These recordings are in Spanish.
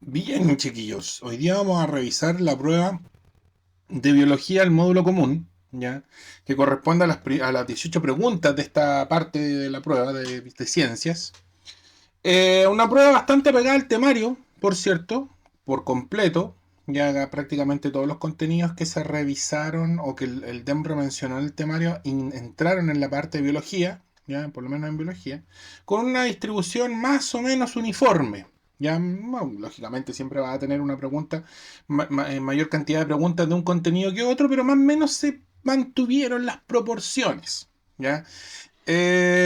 Bien, chiquillos, hoy día vamos a revisar la prueba de biología al módulo común, ¿ya? Que corresponde a las 18 preguntas de esta parte de la prueba de ciencias. Una prueba bastante pegada al temario, por cierto, por completo. Ya prácticamente todos los contenidos que se revisaron o que el DEMRO mencionó en el temario entraron en la parte de biología, ya por lo menos en biología, con una distribución más o menos uniforme. Ya, bueno, lógicamente siempre va a tener una pregunta, mayor cantidad de preguntas de un contenido que otro, pero más o menos se mantuvieron las proporciones. ¿Ya?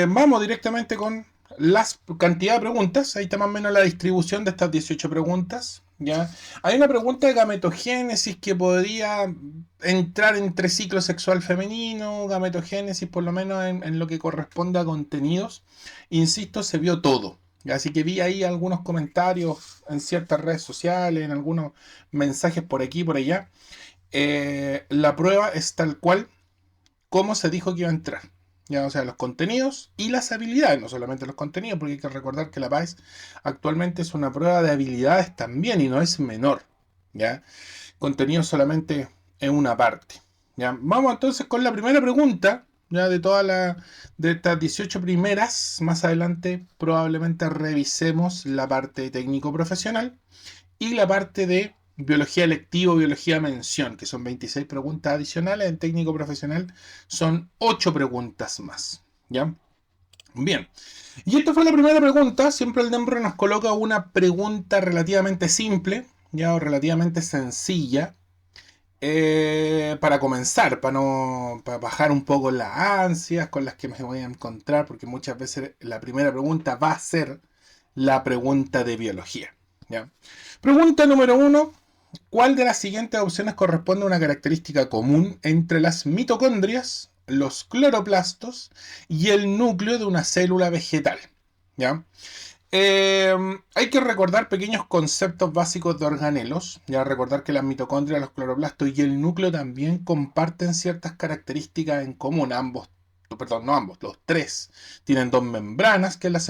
Vamos directamente con la cantidad de preguntas. Ahí está más o menos la distribución de estas 18 preguntas. ¿Ya? Hay una pregunta de gametogénesis que podría entrar entre ciclo sexual femenino, gametogénesis, por lo menos en lo que corresponde a contenidos. Insisto, se vio todo. Así que vi ahí algunos comentarios en ciertas redes sociales, en algunos mensajes por aquí y por allá. La prueba es tal cual como se dijo que iba a entrar. Ya, o sea, los contenidos y las habilidades, no solamente los contenidos, porque hay que recordar que la PAES actualmente es una prueba de habilidades también y no es menor. ¿Ya? Contenido solamente en una parte. ¿Ya? Vamos entonces con la primera pregunta, ya de estas 18 primeras. Más adelante probablemente revisemos la parte técnico profesional y la parte de biología electivo, biología mención, que son 26 preguntas adicionales. En técnico profesional son 8 preguntas más. ¿Ya? Bien. Y esta fue la primera pregunta. Siempre el DEMRO nos coloca una pregunta relativamente simple, ya, o relativamente sencilla, para comenzar, para bajar un poco las ansias con las que me voy a encontrar, porque muchas veces la primera pregunta va a ser la pregunta de biología. ¿Ya? Pregunta número uno. ¿Cuál de las siguientes opciones corresponde a una característica común entre las mitocondrias, los cloroplastos y el núcleo de una célula vegetal? ¿Ya? Hay que recordar pequeños conceptos básicos de organelos. Ya recordar que las mitocondrias, los cloroplastos y el núcleo también comparten ciertas características en común. Ambos, perdón, no ambos, los tres tienen dos membranas que los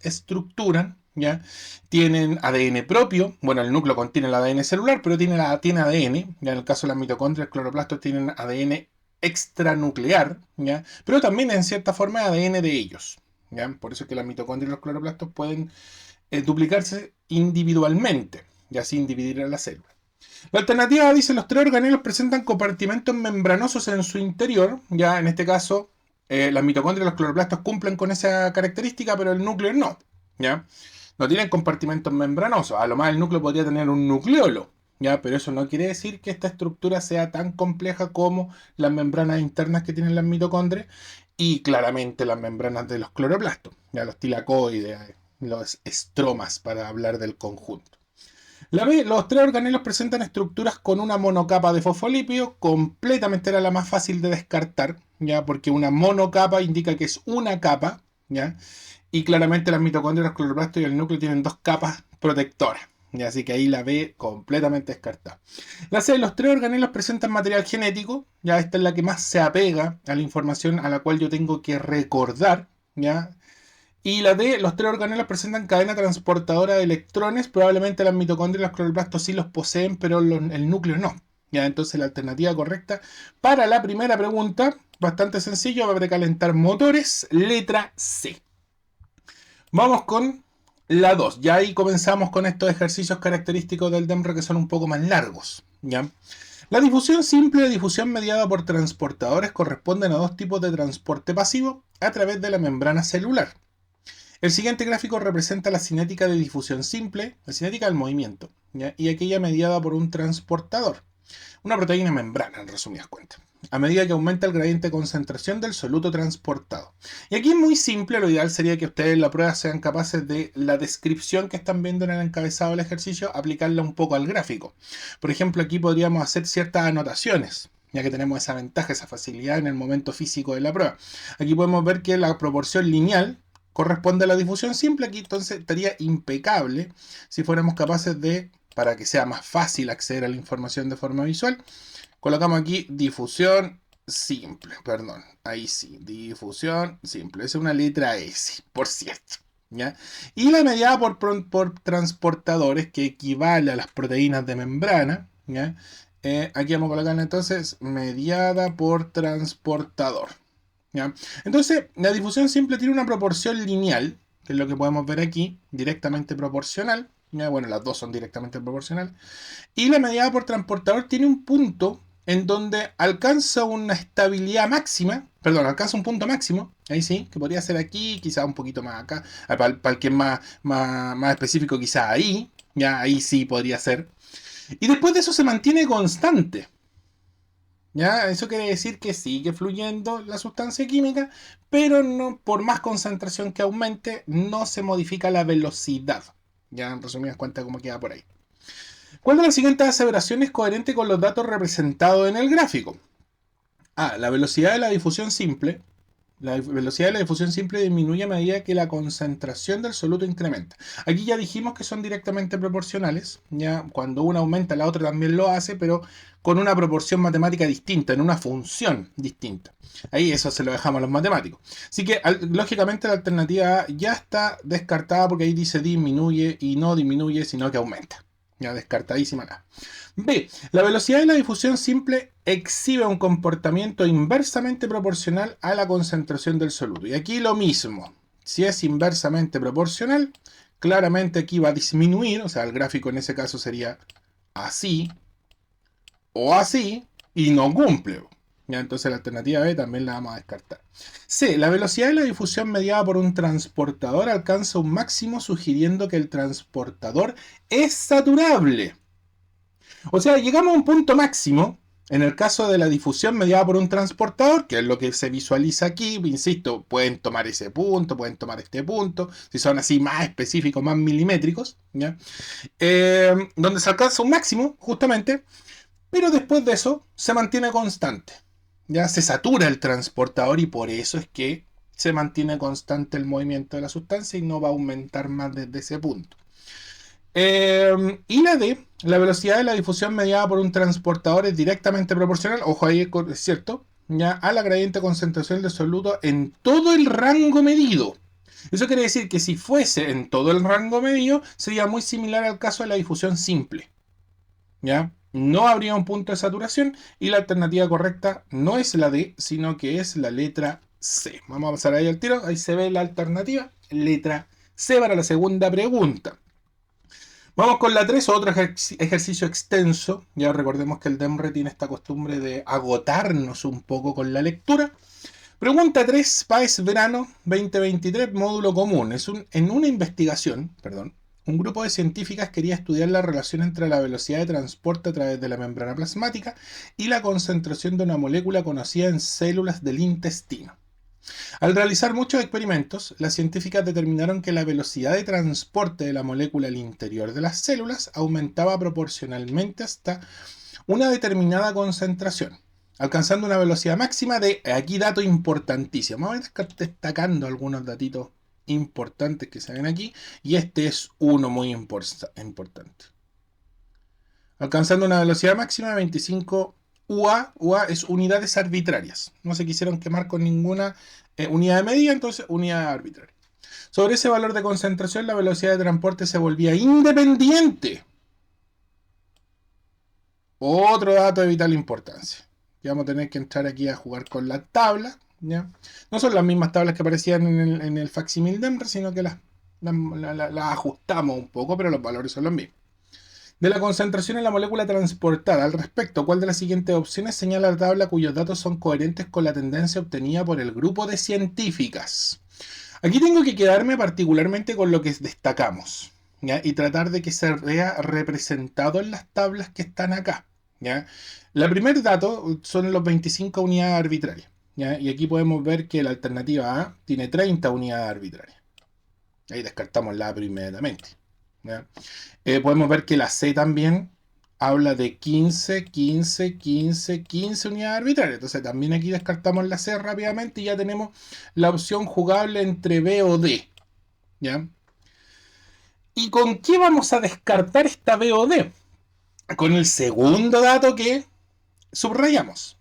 estructuran. ¿Ya? Tienen ADN propio. Bueno, el núcleo contiene el ADN celular, pero tiene ADN. ¿Ya? En el caso de las mitocondrias, los cloroplastos tienen ADN extranuclear. ¿Ya? Pero también en cierta forma ADN de ellos. ¿Ya? Por eso es que las mitocondrias y los cloroplastos pueden duplicarse individualmente y así dividir a la célula. La alternativa dice los tres organelos presentan compartimentos membranosos en su interior. Ya en este caso, las mitocondrias y los cloroplastos cumplen con esa característica, pero el núcleo no. ¿Ya? No tienen compartimentos membranosos. A lo más el núcleo podría tener un nucleolo. ¿Ya? Pero eso no quiere decir que esta estructura sea tan compleja como las membranas internas que tienen las mitocondrias y claramente las membranas de los cloroplastos, ya los tilacoides, los estromas para hablar del conjunto. Los tres organelos presentan estructuras con una monocapa de fosfolípido, completamente era la más fácil de descartar, ya porque una monocapa indica que es una capa, ya, y claramente las mitocondrias, los cloroplastos y el núcleo tienen dos capas protectoras. Ya, así que ahí la B completamente descartada. La C, los tres organelos presentan material genético. Ya esta es la que más se apega a la información a la cual yo tengo que recordar. ¿Ya? Y la D, los tres organelos presentan cadena transportadora de electrones. Probablemente las mitocondrias y los cloroplastos sí los poseen, pero el núcleo no. ¿Ya? Entonces la alternativa correcta para la primera pregunta, bastante sencillo, va a precalentar motores, letra C. Vamos con la 2. Ya ahí comenzamos con estos ejercicios característicos del DEMRO que son un poco más largos. ¿Ya? La difusión simple y la difusión mediada por transportadores corresponden a dos tipos de transporte pasivo a través de la membrana celular. El siguiente gráfico representa la cinética de difusión simple, la cinética del movimiento, ¿ya? Y aquella mediada por un transportador. Una proteína membrana, en resumidas cuentas, a medida que aumenta el gradiente de concentración del soluto transportado. Y aquí es muy simple, lo ideal sería que ustedes en la prueba sean capaces de la descripción que están viendo en el encabezado del ejercicio, aplicarla un poco al gráfico. Por ejemplo, aquí podríamos hacer ciertas anotaciones, ya que tenemos esa ventaja, esa facilidad en el momento físico de la prueba. Aquí podemos ver que la proporción lineal corresponde a la difusión simple, aquí entonces estaría impecable si fuéramos capaces de, para que sea más fácil acceder a la información de forma visual, colocamos aquí difusión simple, perdón, ahí sí, difusión simple, es una letra S, por cierto, ¿ya? Y la mediada por transportadores, que equivale a las proteínas de membrana, ¿ya? Aquí vamos a colocar entonces mediada por transportador, ¿ya? Entonces, la difusión simple tiene una proporción lineal, que es lo que podemos ver aquí, directamente proporcional, ¿ya? Bueno, las dos son directamente proporcionales. Y la mediada por transportador tiene un punto en donde alcanza una estabilidad máxima, perdón, alcanza un punto máximo, ahí sí, que podría ser aquí, quizá un poquito más acá, para el que es más específico, quizá ahí, ya ahí sí podría ser. Y después de eso se mantiene constante. ¿Ya? Eso quiere decir que sigue fluyendo la sustancia química, pero no, por más concentración que aumente, no se modifica la velocidad. Ya en resumidas cuentas, cómo queda por ahí. ¿Cuál de las siguientes aseveraciones es coherente con los datos representados en el gráfico? A. La velocidad de la difusión simple. La velocidad de la difusión simple disminuye a medida que la concentración del soluto incrementa. Aquí ya dijimos que son directamente proporcionales. Ya cuando una aumenta, la otra también lo hace, pero con una proporción matemática distinta, en una función distinta. Ahí eso se lo dejamos a los matemáticos. Así que lógicamente la alternativa A ya está descartada porque ahí dice disminuye y no disminuye, sino que aumenta. Ya descartadísima la. B. La velocidad de la difusión simple exhibe un comportamiento inversamente proporcional a la concentración del soluto. Y aquí lo mismo. Si es inversamente proporcional, claramente aquí va a disminuir. O sea, el gráfico en ese caso sería así o así y no cumple. Ya, entonces la alternativa B también la vamos a descartar. C. La velocidad de la difusión mediada por un transportador alcanza un máximo sugiriendo que el transportador es saturable. O sea, llegamos a un punto máximo en el caso de la difusión mediada por un transportador, que es lo que se visualiza aquí. Insisto, pueden tomar ese punto, pueden tomar este punto, si son así más específicos, más milimétricos, ¿ya? Donde se alcanza un máximo, justamente, pero después de eso se mantiene constante. Ya se satura el transportador y por eso es que se mantiene constante el movimiento de la sustancia y no va a aumentar más desde ese punto. Y la D, la velocidad de la difusión mediada por un transportador es directamente proporcional, ojo ahí es cierto, ya, a la gradiente concentración del soluto en todo el rango medido. Eso quiere decir que si fuese en todo el rango medido, sería muy similar al caso de la difusión simple. ¿Ya? No habría un punto de saturación y la alternativa correcta no es la D, sino que es la letra C. Vamos a pasar ahí al tiro, ahí se ve la alternativa, letra C para la segunda pregunta. Vamos con la 3, otro ejercicio extenso. Ya recordemos que el DEMRE tiene esta costumbre de agotarnos un poco con la lectura. Pregunta 3, PAES Verano 2023, módulo común. En una investigación, un grupo de científicas quería estudiar la relación entre la velocidad de transporte a través de la membrana plasmática y la concentración de una molécula conocida en células del intestino. Al realizar muchos experimentos, las científicas determinaron que la velocidad de transporte de la molécula al interior de las células aumentaba proporcionalmente hasta una determinada concentración, alcanzando una velocidad máxima de, aquí dato importantísimo, vamos a ir destacando algunos datitos importantes que se ven aquí, y este es uno muy importante. Alcanzando una velocidad máxima de 25 UA. UA es unidades arbitrarias. No se quisieron quemar con ninguna unidad de medida, entonces unidad arbitraria. Sobre ese valor de concentración, la velocidad de transporte se volvía independiente. Otro dato de vital importancia. Y vamos a tener que entrar aquí a jugar con la tabla. ¿Ya? No son las mismas tablas que aparecían en el facsimil DEMRE, sino que las ajustamos un poco, pero los valores son los mismos. De la concentración en la molécula transportada. Al respecto, ¿cuál de las siguientes opciones señala la tabla cuyos datos son coherentes con la tendencia obtenida por el grupo de científicas? Aquí tengo que quedarme particularmente con lo que destacamos, ¿ya? Y tratar de que se vea representado en las tablas que están acá, ¿ya? El primer dato son los 25 unidades arbitrarias, ¿ya? Y aquí podemos ver que la alternativa A tiene 30 unidades arbitrarias. Ahí descartamos la A inmediatamente. ¿Ya? Podemos ver que la C también habla de 15, 15, 15, 15 unidades arbitrarias. Entonces también aquí descartamos la C rápidamente y ya tenemos la opción jugable entre B o D. ¿Ya? ¿Y con qué vamos a descartar esta B o D? Con el segundo dato que subrayamos.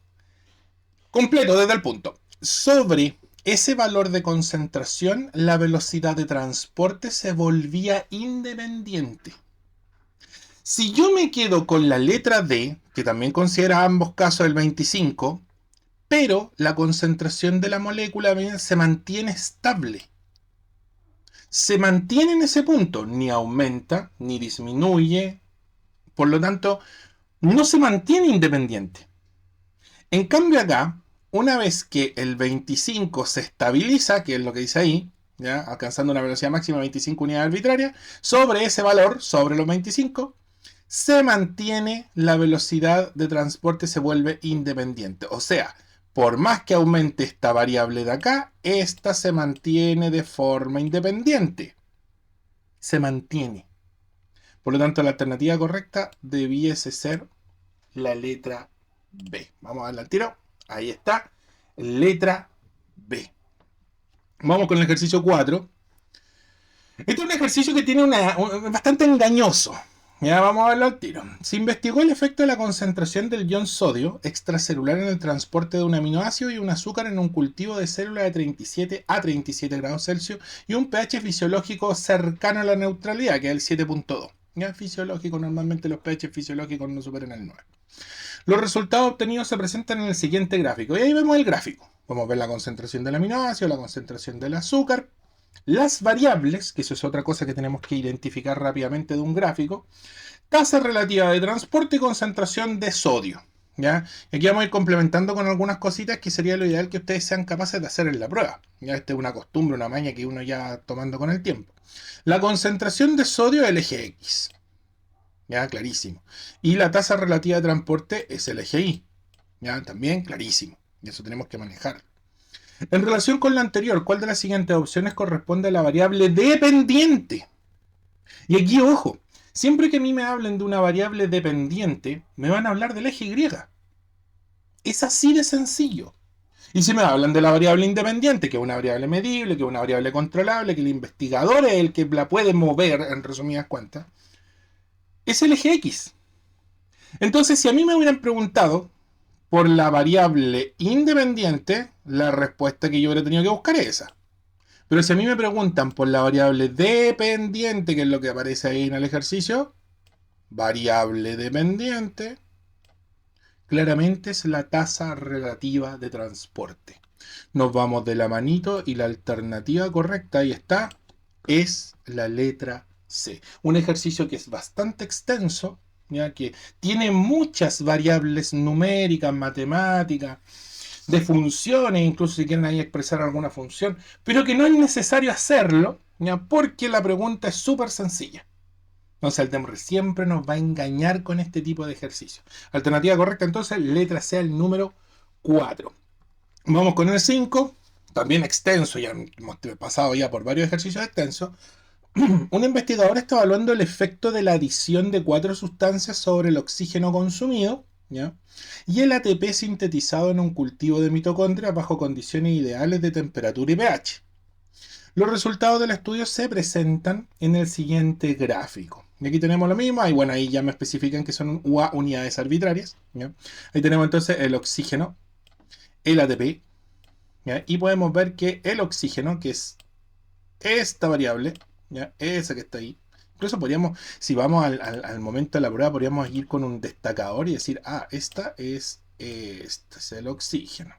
Completo desde el punto. Sobre ese valor de concentración, la velocidad de transporte se volvía independiente. Si yo me quedo con la letra D, que también considera ambos casos el 25, pero la concentración de la molécula se mantiene estable. Se mantiene en ese punto, ni aumenta, ni disminuye, por lo tanto, no se mantiene independiente. En cambio acá, una vez que el 25 se estabiliza, que es lo que dice ahí, ¿ya? Alcanzando una velocidad máxima de 25 unidades arbitrarias, sobre ese valor, sobre los 25, se mantiene la velocidad de transporte, se vuelve independiente. O sea, por más que aumente esta variable de acá, esta se mantiene de forma independiente. Se mantiene. Por lo tanto, la alternativa correcta debiese ser la letra B. Vamos a darle al tiro. Ahí está. Letra B. Vamos con el ejercicio 4. Este es un ejercicio que tiene bastante engañoso. Ya vamos a verlo al tiro. Se investigó el efecto de la concentración del ion sodio extracelular en el transporte de un aminoácido y un azúcar en un cultivo de células de 37 a 37 grados Celsius y un pH fisiológico cercano a la neutralidad, que es el 7.2. Ya fisiológico, normalmente los pH fisiológicos no superan el 9. Los resultados obtenidos se presentan en el siguiente gráfico. Y ahí vemos el gráfico. Vamos a ver la concentración del aminoácido, la concentración del azúcar. Las variables, que eso es otra cosa que tenemos que identificar rápidamente de un gráfico. Tasa relativa de transporte y concentración de sodio. ¿Ya? Y aquí vamos a ir complementando con algunas cositas que sería lo ideal que ustedes sean capaces de hacer en la prueba. ¿Ya? Esta es una costumbre, una maña que uno ya tomando con el tiempo. La concentración de sodio es el eje X. Ya, clarísimo. Y la tasa relativa de transporte es el eje Y. Ya, también clarísimo. Y eso tenemos que manejar. En relación con la anterior, ¿cuál de las siguientes opciones corresponde a la variable dependiente? Y aquí, ojo, siempre que a mí me hablen de una variable dependiente, me van a hablar del eje Y. Es así de sencillo. Y si me hablan de la variable independiente, que es una variable medible, que es una variable controlable, que el investigador es el que la puede mover, en resumidas cuentas, es el eje X. Entonces, si a mí me hubieran preguntado por la variable independiente, la respuesta que yo hubiera tenido que buscar es esa. Pero si a mí me preguntan por la variable dependiente, que es lo que aparece ahí en el ejercicio, variable dependiente, claramente es la tasa relativa de transporte. Nos vamos de la manito y la alternativa correcta, ahí está, es la letra C. Un ejercicio que es bastante extenso, ya que tiene muchas variables numéricas, matemáticas, de funciones, incluso si quieren ahí expresar alguna función, pero que no es necesario hacerlo, ¿ya? Porque la pregunta es súper sencilla. Entonces el TEMRE siempre nos va a engañar con este tipo de ejercicio. Alternativa correcta entonces, letra C, el número 4. Vamos con el 5, también extenso, ya hemos pasado ya por varios ejercicios extensos. Un investigador está evaluando el efecto de la adición de 4 sustancias sobre el oxígeno consumido, ¿ya? Y el ATP sintetizado en un cultivo de mitocondrias bajo condiciones ideales de temperatura y pH. Los resultados del estudio se presentan en el siguiente gráfico. Y aquí tenemos lo mismo, y bueno, ahí ya me especifican que son unidades arbitrarias, ¿ya? Ahí tenemos entonces el oxígeno, el ATP, ¿ya? Y podemos ver que el oxígeno, que es esta variable, ¿ya? Esa que está ahí. Incluso podríamos, si vamos al momento de la prueba, podríamos ir con un destacador y decir, este es el oxígeno.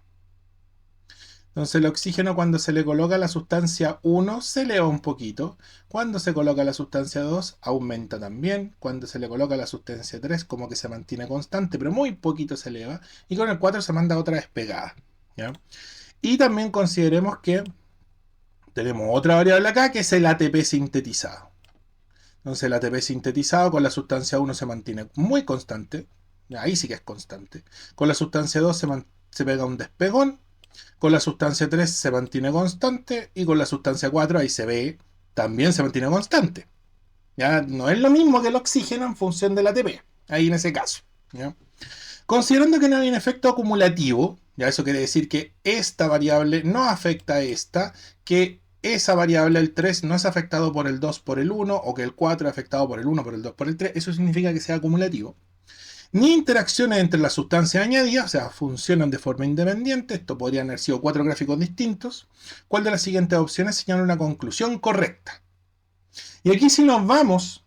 Entonces el oxígeno cuando se le coloca la sustancia 1 se eleva un poquito. Cuando se coloca la sustancia 2 aumenta también. Cuando se le coloca la sustancia 3 como que se mantiene constante, pero muy poquito se eleva. Y con el 4 se manda otra despegada, ¿ya? Y también consideremos que tenemos otra variable acá que es el ATP sintetizado. Entonces el ATP sintetizado con la sustancia 1 se mantiene muy constante. Ahí sí que es constante. Con la sustancia 2 se pega un despegón. Con la sustancia 3 se mantiene constante. Y con la sustancia 4 ahí se ve, también se mantiene constante. Ya no es lo mismo que el oxígeno en función del ATP. Ahí en ese caso, ¿ya? Considerando que no hay un efecto acumulativo, ya eso quiere decir que esta variable no afecta a esta, que esa variable, el 3, no es afectado por el 2 por el 1, o que el 4 es afectado por el 1 por el 2 por el 3, eso significa que sea acumulativo. ni interacciones entre las sustancias añadidas, o sea, funcionan de forma independiente. Esto podrían haber sido 4 gráficos distintos. ¿Cuál de las siguientes opciones señala una conclusión correcta? Y aquí si nos vamos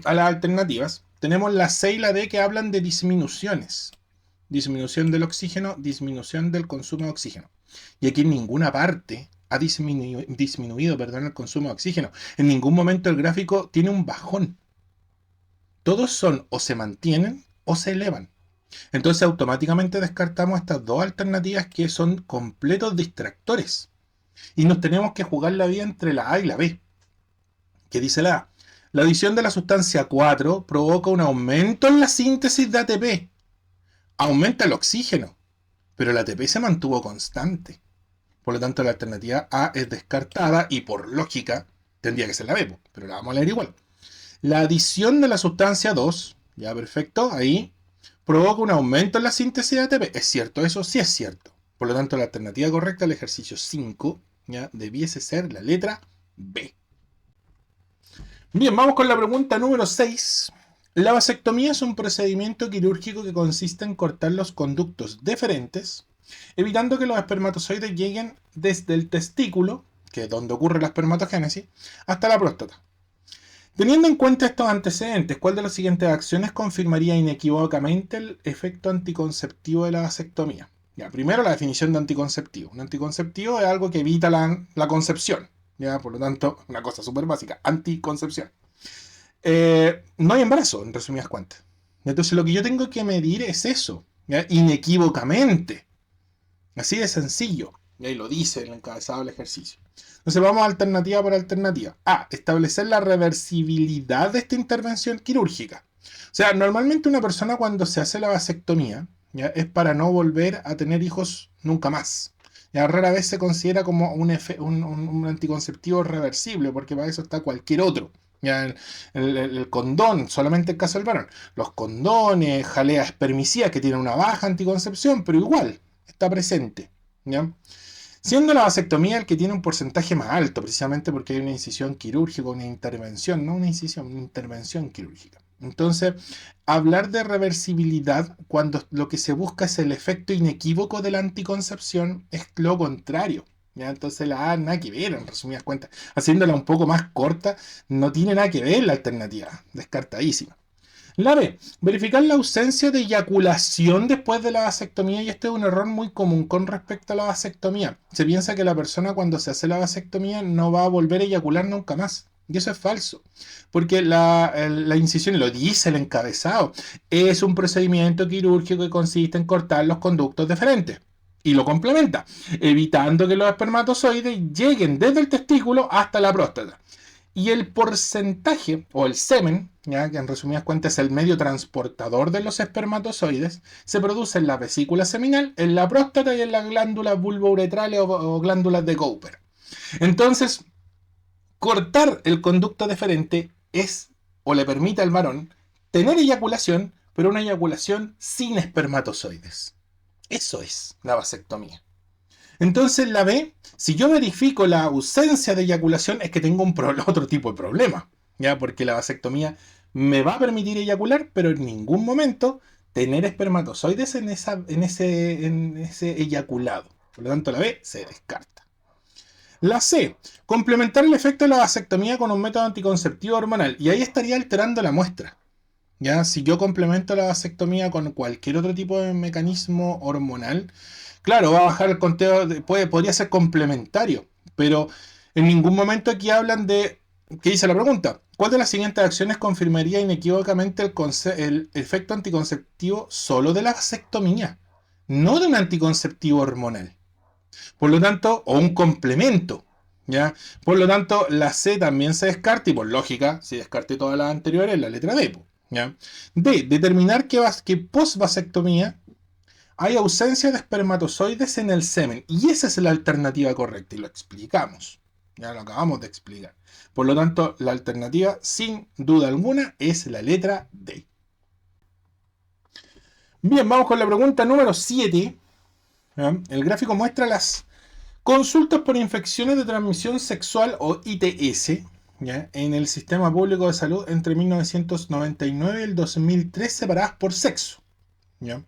a las alternativas, tenemos la C y la D que hablan de disminuciones. Disminución del oxígeno, disminución del consumo de oxígeno. Y aquí en ninguna parte ha disminuido el consumo de oxígeno. En ningún momento el gráfico tiene un bajón. Todos son o se mantienen o se elevan. Entonces automáticamente descartamos estas dos alternativas que son completos distractores. Y nos tenemos que jugar la vida entre la A y la B. ¿Qué dice la A? La adición de la sustancia 4 provoca un aumento en la síntesis de ATP. Aumenta el oxígeno, pero el ATP se mantuvo constante. Por lo tanto, la alternativa A es descartada y por lógica tendría que ser la B, pero la vamos a leer igual. La adición de la sustancia 2, ya perfecto, ahí, provoca un aumento en la síntesis de ATP. ¿Es cierto eso? Sí es cierto. Por lo tanto, la alternativa correcta al ejercicio 5 ya debiese ser la letra B. Bien, vamos con la pregunta número 6. La vasectomía es un procedimiento quirúrgico que consiste en cortar los conductos deferentes, evitando que los espermatozoides lleguen desde el testículo, que es donde ocurre la espermatogénesis, hasta la próstata. Teniendo en cuenta estos antecedentes, ¿cuál de las siguientes acciones confirmaría inequívocamente el efecto anticonceptivo de la vasectomía? Ya, primero, la definición de anticonceptivo. Un anticonceptivo es algo que evita la concepción. Ya, por lo tanto, una cosa súper básica, anticoncepción. No hay embarazo, en resumidas cuentas. Entonces, lo que yo tengo que medir es eso, ¿ya? Inequívocamente. Así de sencillo. Y ahí lo dice el encabezado del ejercicio. Entonces vamos alternativa por alternativa. A. Establecer la reversibilidad de esta intervención quirúrgica. O sea, normalmente una persona cuando se hace la vasectomía, ¿ya? Es para no volver a tener hijos nunca más. Ya rara vez se considera como un anticonceptivo reversible, porque para eso está cualquier otro. Ya el condón, solamente en caso del varón. Los condones, jalea espermicida, que tienen una baja anticoncepción, pero igual está presente. ¿Ya? Siendo la vasectomía el que tiene un porcentaje más alto, precisamente porque hay una incisión quirúrgica, una intervención, no una incisión, una intervención quirúrgica. Entonces, hablar de reversibilidad cuando lo que se busca es el efecto inequívoco de la anticoncepción es lo contrario. ¿Ya? Entonces la A nada que ver, en resumidas cuentas. Haciéndola un poco más corta, no tiene nada que ver la alternativa. Descartadísima. La B, verificar la ausencia de eyaculación después de la vasectomía, y este es un error muy común con respecto a la vasectomía. Se piensa que la persona cuando se hace la vasectomía no va a volver a eyacular nunca más. Y eso es falso, porque la incisión, lo dice el encabezado, es un procedimiento quirúrgico que consiste en cortar los conductos deferentes. Y lo complementa, evitando que los espermatozoides lleguen desde el testículo hasta la próstata. Y el porcentaje, o el semen, ¿ya? Que en resumidas cuentas es el medio transportador de los espermatozoides, se produce en la vesícula seminal, en la próstata y en las glándulas vulvouretrales o glándulas de Cooper. Entonces, cortar el conducto deferente es, o le permite al varón, tener eyaculación, pero una eyaculación sin espermatozoides. Eso es la vasectomía. Entonces la B, si yo verifico la ausencia de eyaculación, es que tengo otro tipo de problema, ¿ya? Porque la vasectomía me va a permitir eyacular, pero en ningún momento tener espermatozoides en ese eyaculado. Por lo tanto, la B se descarta. La C, complementar el efecto de la vasectomía con un método anticonceptivo hormonal. Y ahí estaría alterando la muestra. ¿Ya? Si yo complemento la vasectomía con cualquier otro tipo de mecanismo hormonal, claro, va a bajar el conteo, podría ser complementario, pero en ningún momento aquí hablan de, ¿qué dice la pregunta? ¿Cuál de las siguientes acciones confirmaría inequívocamente el efecto anticonceptivo solo de la vasectomía, no de un anticonceptivo hormonal? Por lo tanto, o un complemento, ¿ya? Por lo tanto, la C también se descarta y por lógica, si descarté todas las anteriores, la letra D, ¿ya? D, determinar que post-vasectomía hay ausencia de espermatozoides en el semen. Y esa es la alternativa correcta. Y lo explicamos. Ya lo acabamos de explicar. Por lo tanto, la alternativa, sin duda alguna, es la letra D. Bien, vamos con la pregunta número 7. ¿Ya? El gráfico muestra las consultas por infecciones de transmisión sexual o ITS. ¿ya? En el sistema público de salud entre 1999 y el 2003 separadas por sexo. ¿Ya?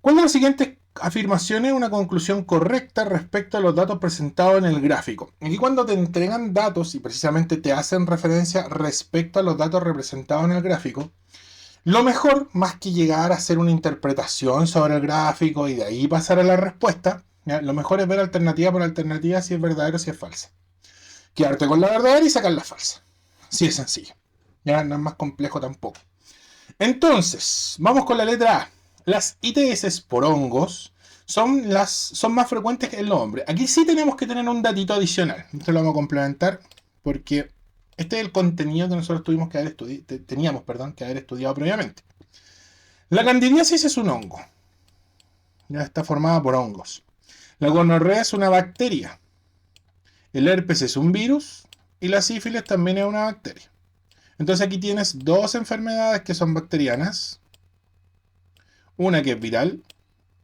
¿Cuál de las siguientes afirmaciones es una conclusión correcta respecto a los datos presentados en el gráfico? Aquí cuando te entregan datos y precisamente te hacen referencia respecto a los datos representados en el gráfico, lo mejor, más que llegar a hacer una interpretación sobre el gráfico y de ahí pasar a la respuesta, ¿ya? Lo mejor es ver alternativa por alternativa si es verdadero o si es falsa. Quedarte con la verdadera y sacar la falsa. Así de sencillo. Ya no es más complejo tampoco. Entonces, vamos con la letra A. Las ITS por hongos son más frecuentes que en los hombres. Aquí sí tenemos que tener un datito adicional. Esto lo vamos a complementar porque este es el contenido que nosotros teníamos que haber estudiado previamente. La candidiasis es un hongo. Ya está formada por hongos. La gonorrea es una bacteria. El herpes es un virus. Y la sífilis también es una bacteria. Entonces aquí tienes dos enfermedades que son bacterianas. Una que es viral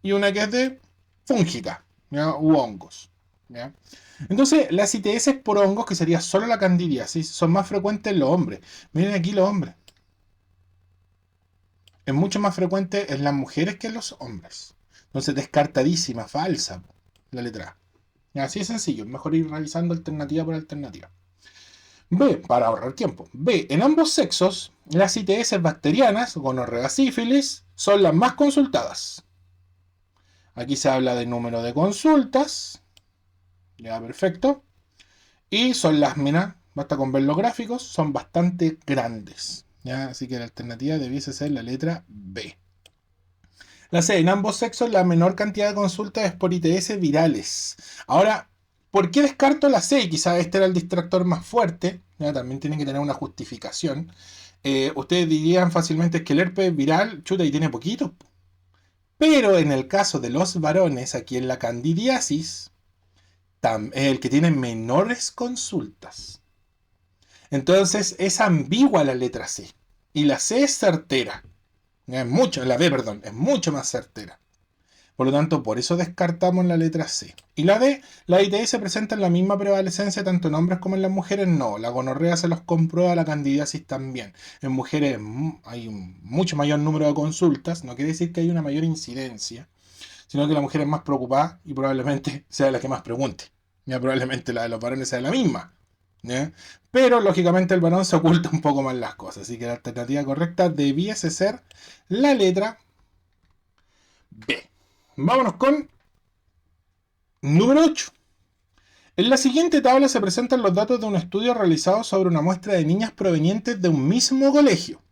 y una que es de fúngica, ¿ya? U hongos. ¿Ya? Entonces, las ITS por hongos, que sería solo la candidiasis, son más frecuentes en los hombres. Miren aquí los hombres. Es mucho más frecuente en las mujeres que en los hombres. Entonces, descartadísima, falsa, la letra A. Así es sencillo, es mejor ir revisando alternativa por alternativa. B, para ahorrar tiempo. B, en ambos sexos, las ITS bacterianas, gonorrea, sífilis, son las más consultadas. Aquí se habla de número de consultas. Ya, perfecto. Y son las, mira, basta con ver los gráficos, son bastante grandes. ¿Ya? Así que la alternativa debiese ser la letra B. La C, en ambos sexos la menor cantidad de consultas es por ITS virales. Ahora, ¿por qué descarto la C? Quizás este era el distractor más fuerte. ¿Ya? También tiene que tener una justificación. Ustedes dirían fácilmente que el herpes viral, chuta, y tiene poquito. Pero en el caso de los varones, aquí en la candidiasis, es el que tiene menores consultas. Entonces es ambigua la letra C. Y la C es certera. La B, perdón, es mucho más certera. Por lo tanto, por eso descartamos la letra C. Y la D, la ITS presenta la misma prevalecencia tanto en hombres como en las mujeres. No, la gonorrea se los comprueba, la candidiasis también. En mujeres hay un mucho mayor número de consultas. No quiere decir que haya una mayor incidencia, sino que la mujer es más preocupada y probablemente sea la que más pregunte. Ya probablemente la de los varones sea la misma. ¿Ya? Pero lógicamente el varón se oculta un poco más las cosas. Así que la alternativa correcta debiese ser la letra B. Vámonos con número 8. En la siguiente tabla se presentan los datos de un estudio realizado sobre una muestra de niñas provenientes de un mismo colegio.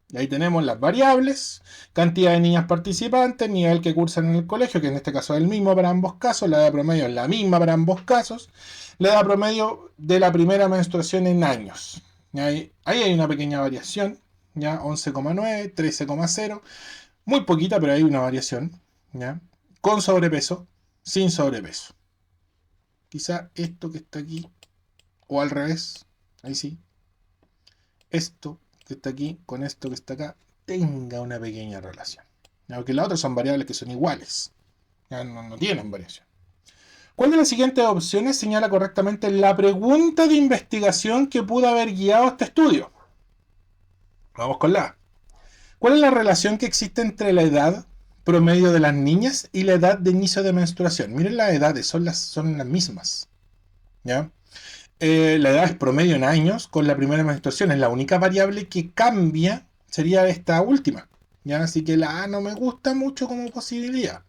Y ahí tenemos las variables, cantidad de niñas participantes, nivel que cursan en el colegio, que en este caso es el mismo para ambos casos, la edad promedio es la misma para ambos casos, la edad promedio de la primera menstruación en años. Ahí hay una pequeña variación, ya 11,9, 13,0, muy poquita, pero hay una variación, ¿ya? Con sobrepeso, sin sobrepeso. Quizá esto que está aquí, o al revés, ahí sí, esto que está aquí con esto que está acá tenga una pequeña relación. Porque las otras son variables que son iguales. No tienen variación. ¿Cuál de las siguientes opciones señala correctamente la pregunta de investigación que pudo haber guiado este estudio? Vamos con la A. ¿Cuál es la relación que existe entre la edad promedio de las niñas y la edad de inicio de menstruación? Miren las edades, son las mismas. ¿Ya? La edad es promedio en años con la primera menstruación. Es la única variable que cambia, sería esta última. ¿Ya? Así que la A no me gusta mucho como posibilidad.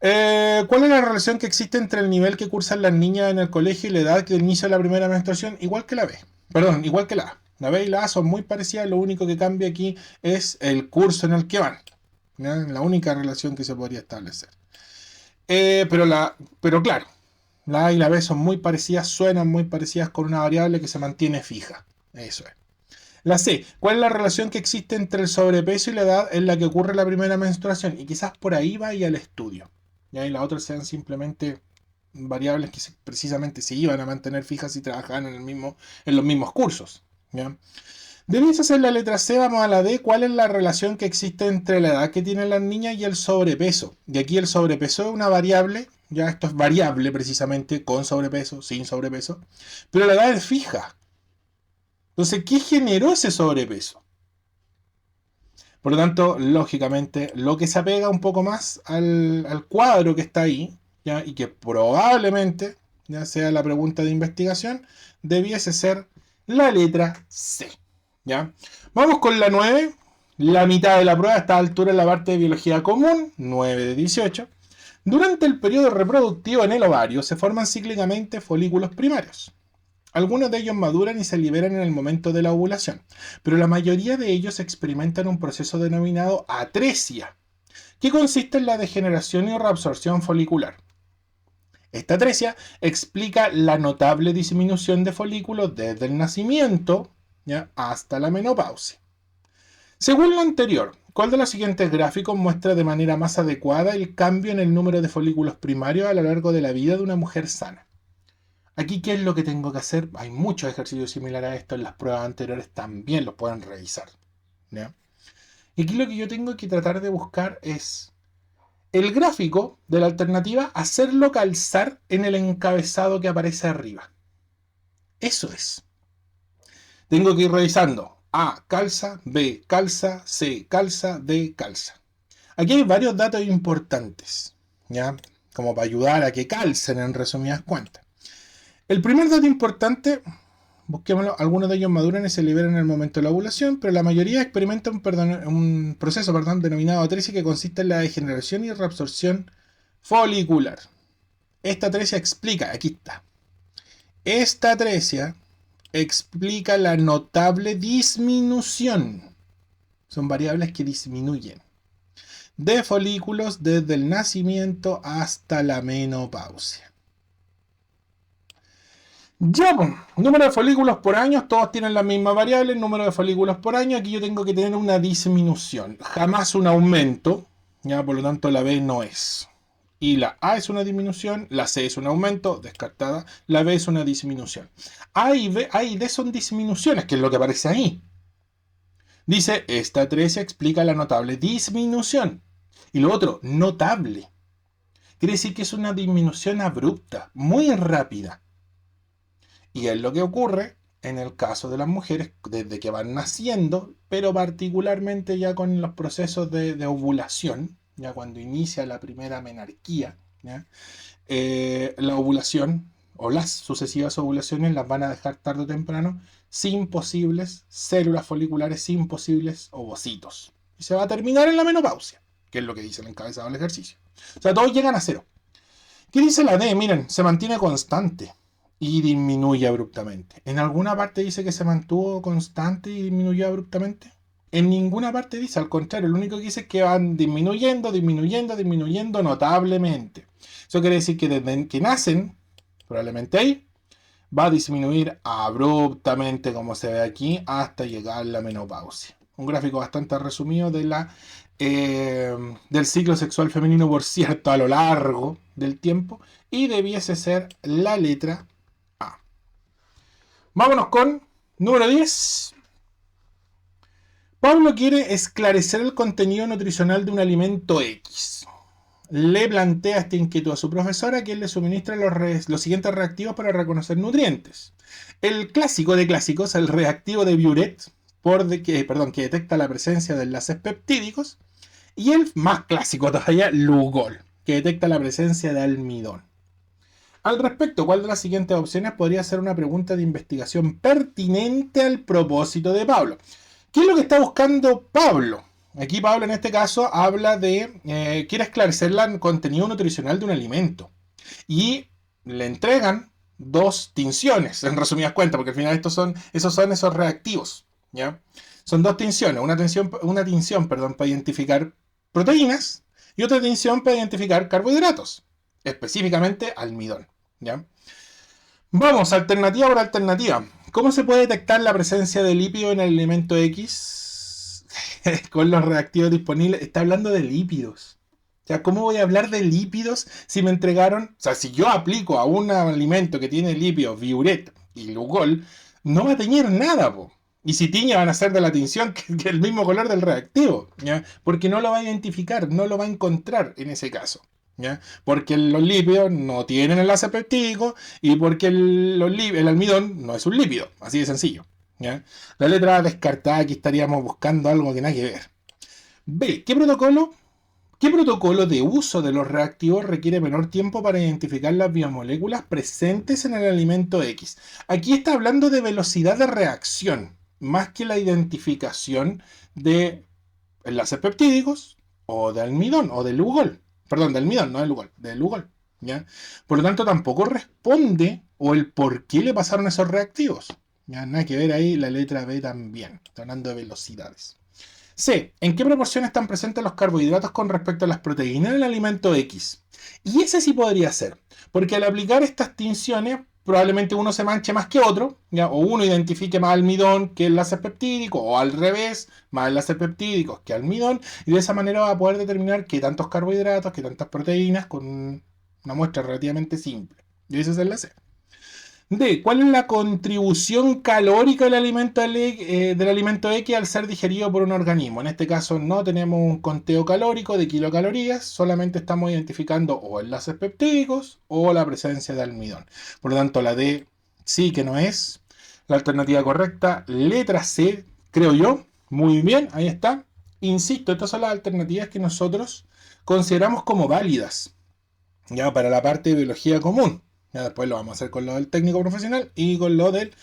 ¿Cuál es la relación que existe entre el nivel que cursan las niñas en el colegio y la edad que inicia la primera menstruación? Igual que la B. Perdón, igual que la A. La B y la A son muy parecidas, lo único que cambia aquí es el curso en el que van. ¿Ya? La única relación que se podría establecer. Pero claro, la A y la B son muy parecidas, suenan muy parecidas con una variable que se mantiene fija. Eso es. La C, ¿cuál es la relación que existe entre el sobrepeso y la edad en la que ocurre la primera menstruación? Y quizás por ahí vaya el estudio. ¿Ya? Y las otras sean simplemente variables que precisamente se iban a mantener fijas y trabajaban en los mismos cursos. ¿Ya? Debiese ser la letra C, vamos a la D. ¿Cuál es la relación que existe entre la edad que tienen las niñas y el sobrepeso? Y aquí el sobrepeso es una variable, ya esto es variable precisamente, con sobrepeso, sin sobrepeso, pero la edad es fija. Entonces, ¿qué generó ese sobrepeso? Por lo tanto, lógicamente, lo que se apega un poco más al cuadro que está ahí, ¿ya? Y que probablemente ya sea la pregunta de investigación, debiese ser la letra C. ¿Ya? Vamos con la 9. La mitad de la prueba está a altura en la parte de biología común, 9 de 18. Durante el periodo reproductivo en el ovario se forman cíclicamente folículos primarios. Algunos de ellos maduran y se liberan en el momento de la ovulación, pero la mayoría de ellos experimentan un proceso denominado atresia, que consiste en la degeneración y reabsorción folicular. Esta atresia explica la notable disminución de folículos desde el nacimiento, ¿ya?, hasta la menopausia. Según lo anterior, ¿cuál de los siguientes gráficos muestra de manera más adecuada el cambio en el número de folículos primarios a lo largo de la vida de una mujer sana? Aquí, ¿qué es lo que tengo que hacer? Hay muchos ejercicios similares a esto en las pruebas anteriores, también los pueden revisar, ¿ya? Y aquí lo que yo tengo que tratar de buscar es el gráfico de la alternativa, hacerlo calzar en el encabezado que aparece arriba. Eso es. Tengo que ir revisando. A, calza, B, calza, C, calza, D, calza. Aquí hay varios datos importantes, ¿ya? Como para ayudar a que calcen en resumidas cuentas. El primer dato importante, busquémoslo, algunos de ellos maduran y se liberan en el momento de la ovulación, pero la mayoría experimenta un proceso denominado atresia que consiste en la degeneración y reabsorción folicular. Esta atresia explica, aquí está, esta atresia explica la notable disminución, son variables que disminuyen, de folículos desde el nacimiento hasta la menopausia. Ya, pues, número de folículos por año, todos tienen la misma variable, el número de folículos por año, aquí yo tengo que tener una disminución, jamás un aumento, ya, por lo tanto la B no es. Y la A es una disminución, la C es un aumento, descartada, la B es una disminución. A y D son disminuciones, que es lo que aparece ahí. Dice, esta atresia explica la notable disminución. Y lo otro, notable. Quiere decir que es una disminución abrupta, muy rápida. Y es lo que ocurre en el caso de las mujeres desde que van naciendo, pero particularmente ya con los procesos de ovulación, ya cuando inicia la primera menarquía, ¿ya? La ovulación o las sucesivas ovulaciones las van a dejar tarde o temprano sin posibles células foliculares, sin posibles ovocitos. Y se va a terminar en la menopausia, que es lo que dice el encabezado del ejercicio. O sea, todos llegan a cero. ¿Qué dice la D? Miren, se mantiene constante y disminuye abruptamente. ¿En alguna parte dice que se mantuvo constante y disminuyó abruptamente? En ninguna parte dice, al contrario, lo único que dice es que van disminuyendo notablemente. Eso quiere decir que desde que nacen, probablemente ahí, va a disminuir abruptamente, como se ve aquí, hasta llegar a la menopausia. Un gráfico bastante resumido de del ciclo sexual femenino, por cierto, a lo largo del tiempo, y debiese ser la letra A. Vámonos con número 10. Pablo quiere esclarecer el contenido nutricional de un alimento X. Le plantea esta inquietud a su profesora, quien le suministra los siguientes reactivos para reconocer nutrientes. El clásico de clásicos, el reactivo de Biuret, que detecta la presencia de enlaces peptídicos, y el más clásico todavía, Lugol, que detecta la presencia de almidón. Al respecto, ¿cuál de las siguientes opciones podría ser una pregunta de investigación pertinente al propósito de Pablo? ¿Qué es lo que está buscando Pablo? Aquí Pablo en este caso habla de, quiere esclarecer el contenido nutricional de un alimento. Y le entregan dos tinciones, en resumidas cuentas, porque al final esos son esos reactivos, ¿ya? Son dos tinciones, una tinción para identificar proteínas y otra tinción para identificar carbohidratos, específicamente almidón, ¿ya? Vamos, alternativa por alternativa. ¿Cómo se puede detectar la presencia de lípido en el alimento X con los reactivos disponibles? Está hablando de lípidos. O sea, ¿cómo voy a hablar de lípidos si me entregaron? O sea, si yo aplico a un alimento que tiene lípidos, Biuret y Lugol, no va a teñir nada, po. Y si tiñe van a ser de la tinción que es el mismo color del reactivo, ¿ya? Porque no lo va a identificar, no lo va a encontrar en ese caso, ¿ya? Porque los lípidos no tienen enlace peptídico y porque el almidón no es un lípido, así de sencillo, ¿Ya? La letra A descartada, aquí estaríamos buscando algo que nada que ver. B. ¿Qué protocolo de uso de los reactivos requiere menor tiempo para identificar las biomoléculas presentes en el alimento X? Aquí está hablando de velocidad de reacción, más que la identificación de enlaces peptídicos o de almidón o del Lugol. Perdón, del almidón, no del Lugol, del Lugol. ¿Ya? Por lo tanto, tampoco responde o el por qué le pasaron esos reactivos. ¿Ya? Nada que ver ahí, la letra B también. Está hablando de velocidades. C. ¿En qué proporción están presentes los carbohidratos con respecto a las proteínas en el alimento X? Y ese sí podría ser, porque al aplicar estas tinciones, probablemente uno se manche más que otro, ¿ya? O uno identifique más almidón que enlace peptídico, o al revés, más enlaces peptídicos que almidón, y de esa manera va a poder determinar qué tantos carbohidratos, qué tantas proteínas, con una muestra relativamente simple. Y ese es el C. D. ¿Cuál es la contribución calórica del alimento X al ser digerido por un organismo? En este caso no tenemos un conteo calórico de kilocalorías, solamente estamos identificando o enlaces peptídicos o la presencia de almidón. Por lo tanto, la D sí que no es. La alternativa correcta, letra C, creo yo. Muy bien, ahí está. Insisto, estas son las alternativas que nosotros consideramos como válidas, ya para la parte de biología común. Ya después lo vamos a hacer con lo del técnico profesional y con lo del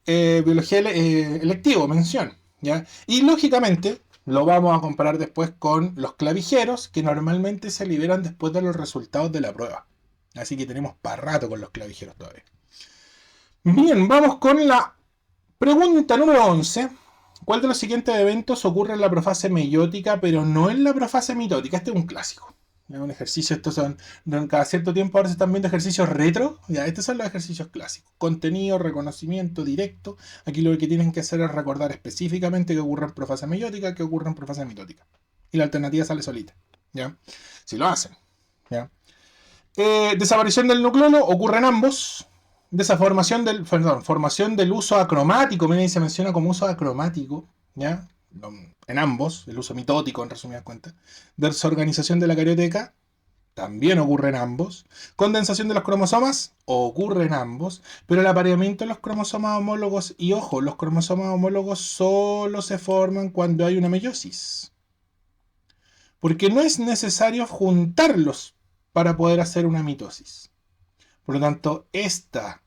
biología electivo, mención. ¿Ya? Y lógicamente lo vamos a comparar después con los clavijeros que normalmente se liberan después de los resultados de la prueba. Así que tenemos para rato con los clavijeros todavía. Bien, vamos con la pregunta número 11. ¿Cuál de los siguientes eventos ocurre en la profase meiótica pero no en la profase mitótica? Este es un clásico. Es un ejercicio, estos son, cada cierto tiempo ahora se están viendo ejercicios retro. Ya, estos son los ejercicios clásicos. Contenido, reconocimiento directo. Aquí lo que tienen que hacer es recordar específicamente qué ocurre en profase meiótica, qué ocurre en profase mitótica. Y la alternativa sale solita. ¿Ya? Si lo hacen. ¿Ya? Desaparición del nucleolo ocurre en ambos. Formación del uso acromático. Miren, se menciona como uso acromático. ¿Ya? En ambos, el uso mitótico en resumidas cuentas. Desorganización de la carioteca, también ocurre en ambos. Condensación de los cromosomas, ocurre en ambos. Pero el apareamiento de los cromosomas homólogos, y ojo, los cromosomas homólogos solo se forman cuando hay una meiosis. Porque no es necesario juntarlos para poder hacer una mitosis. Por lo tanto, esa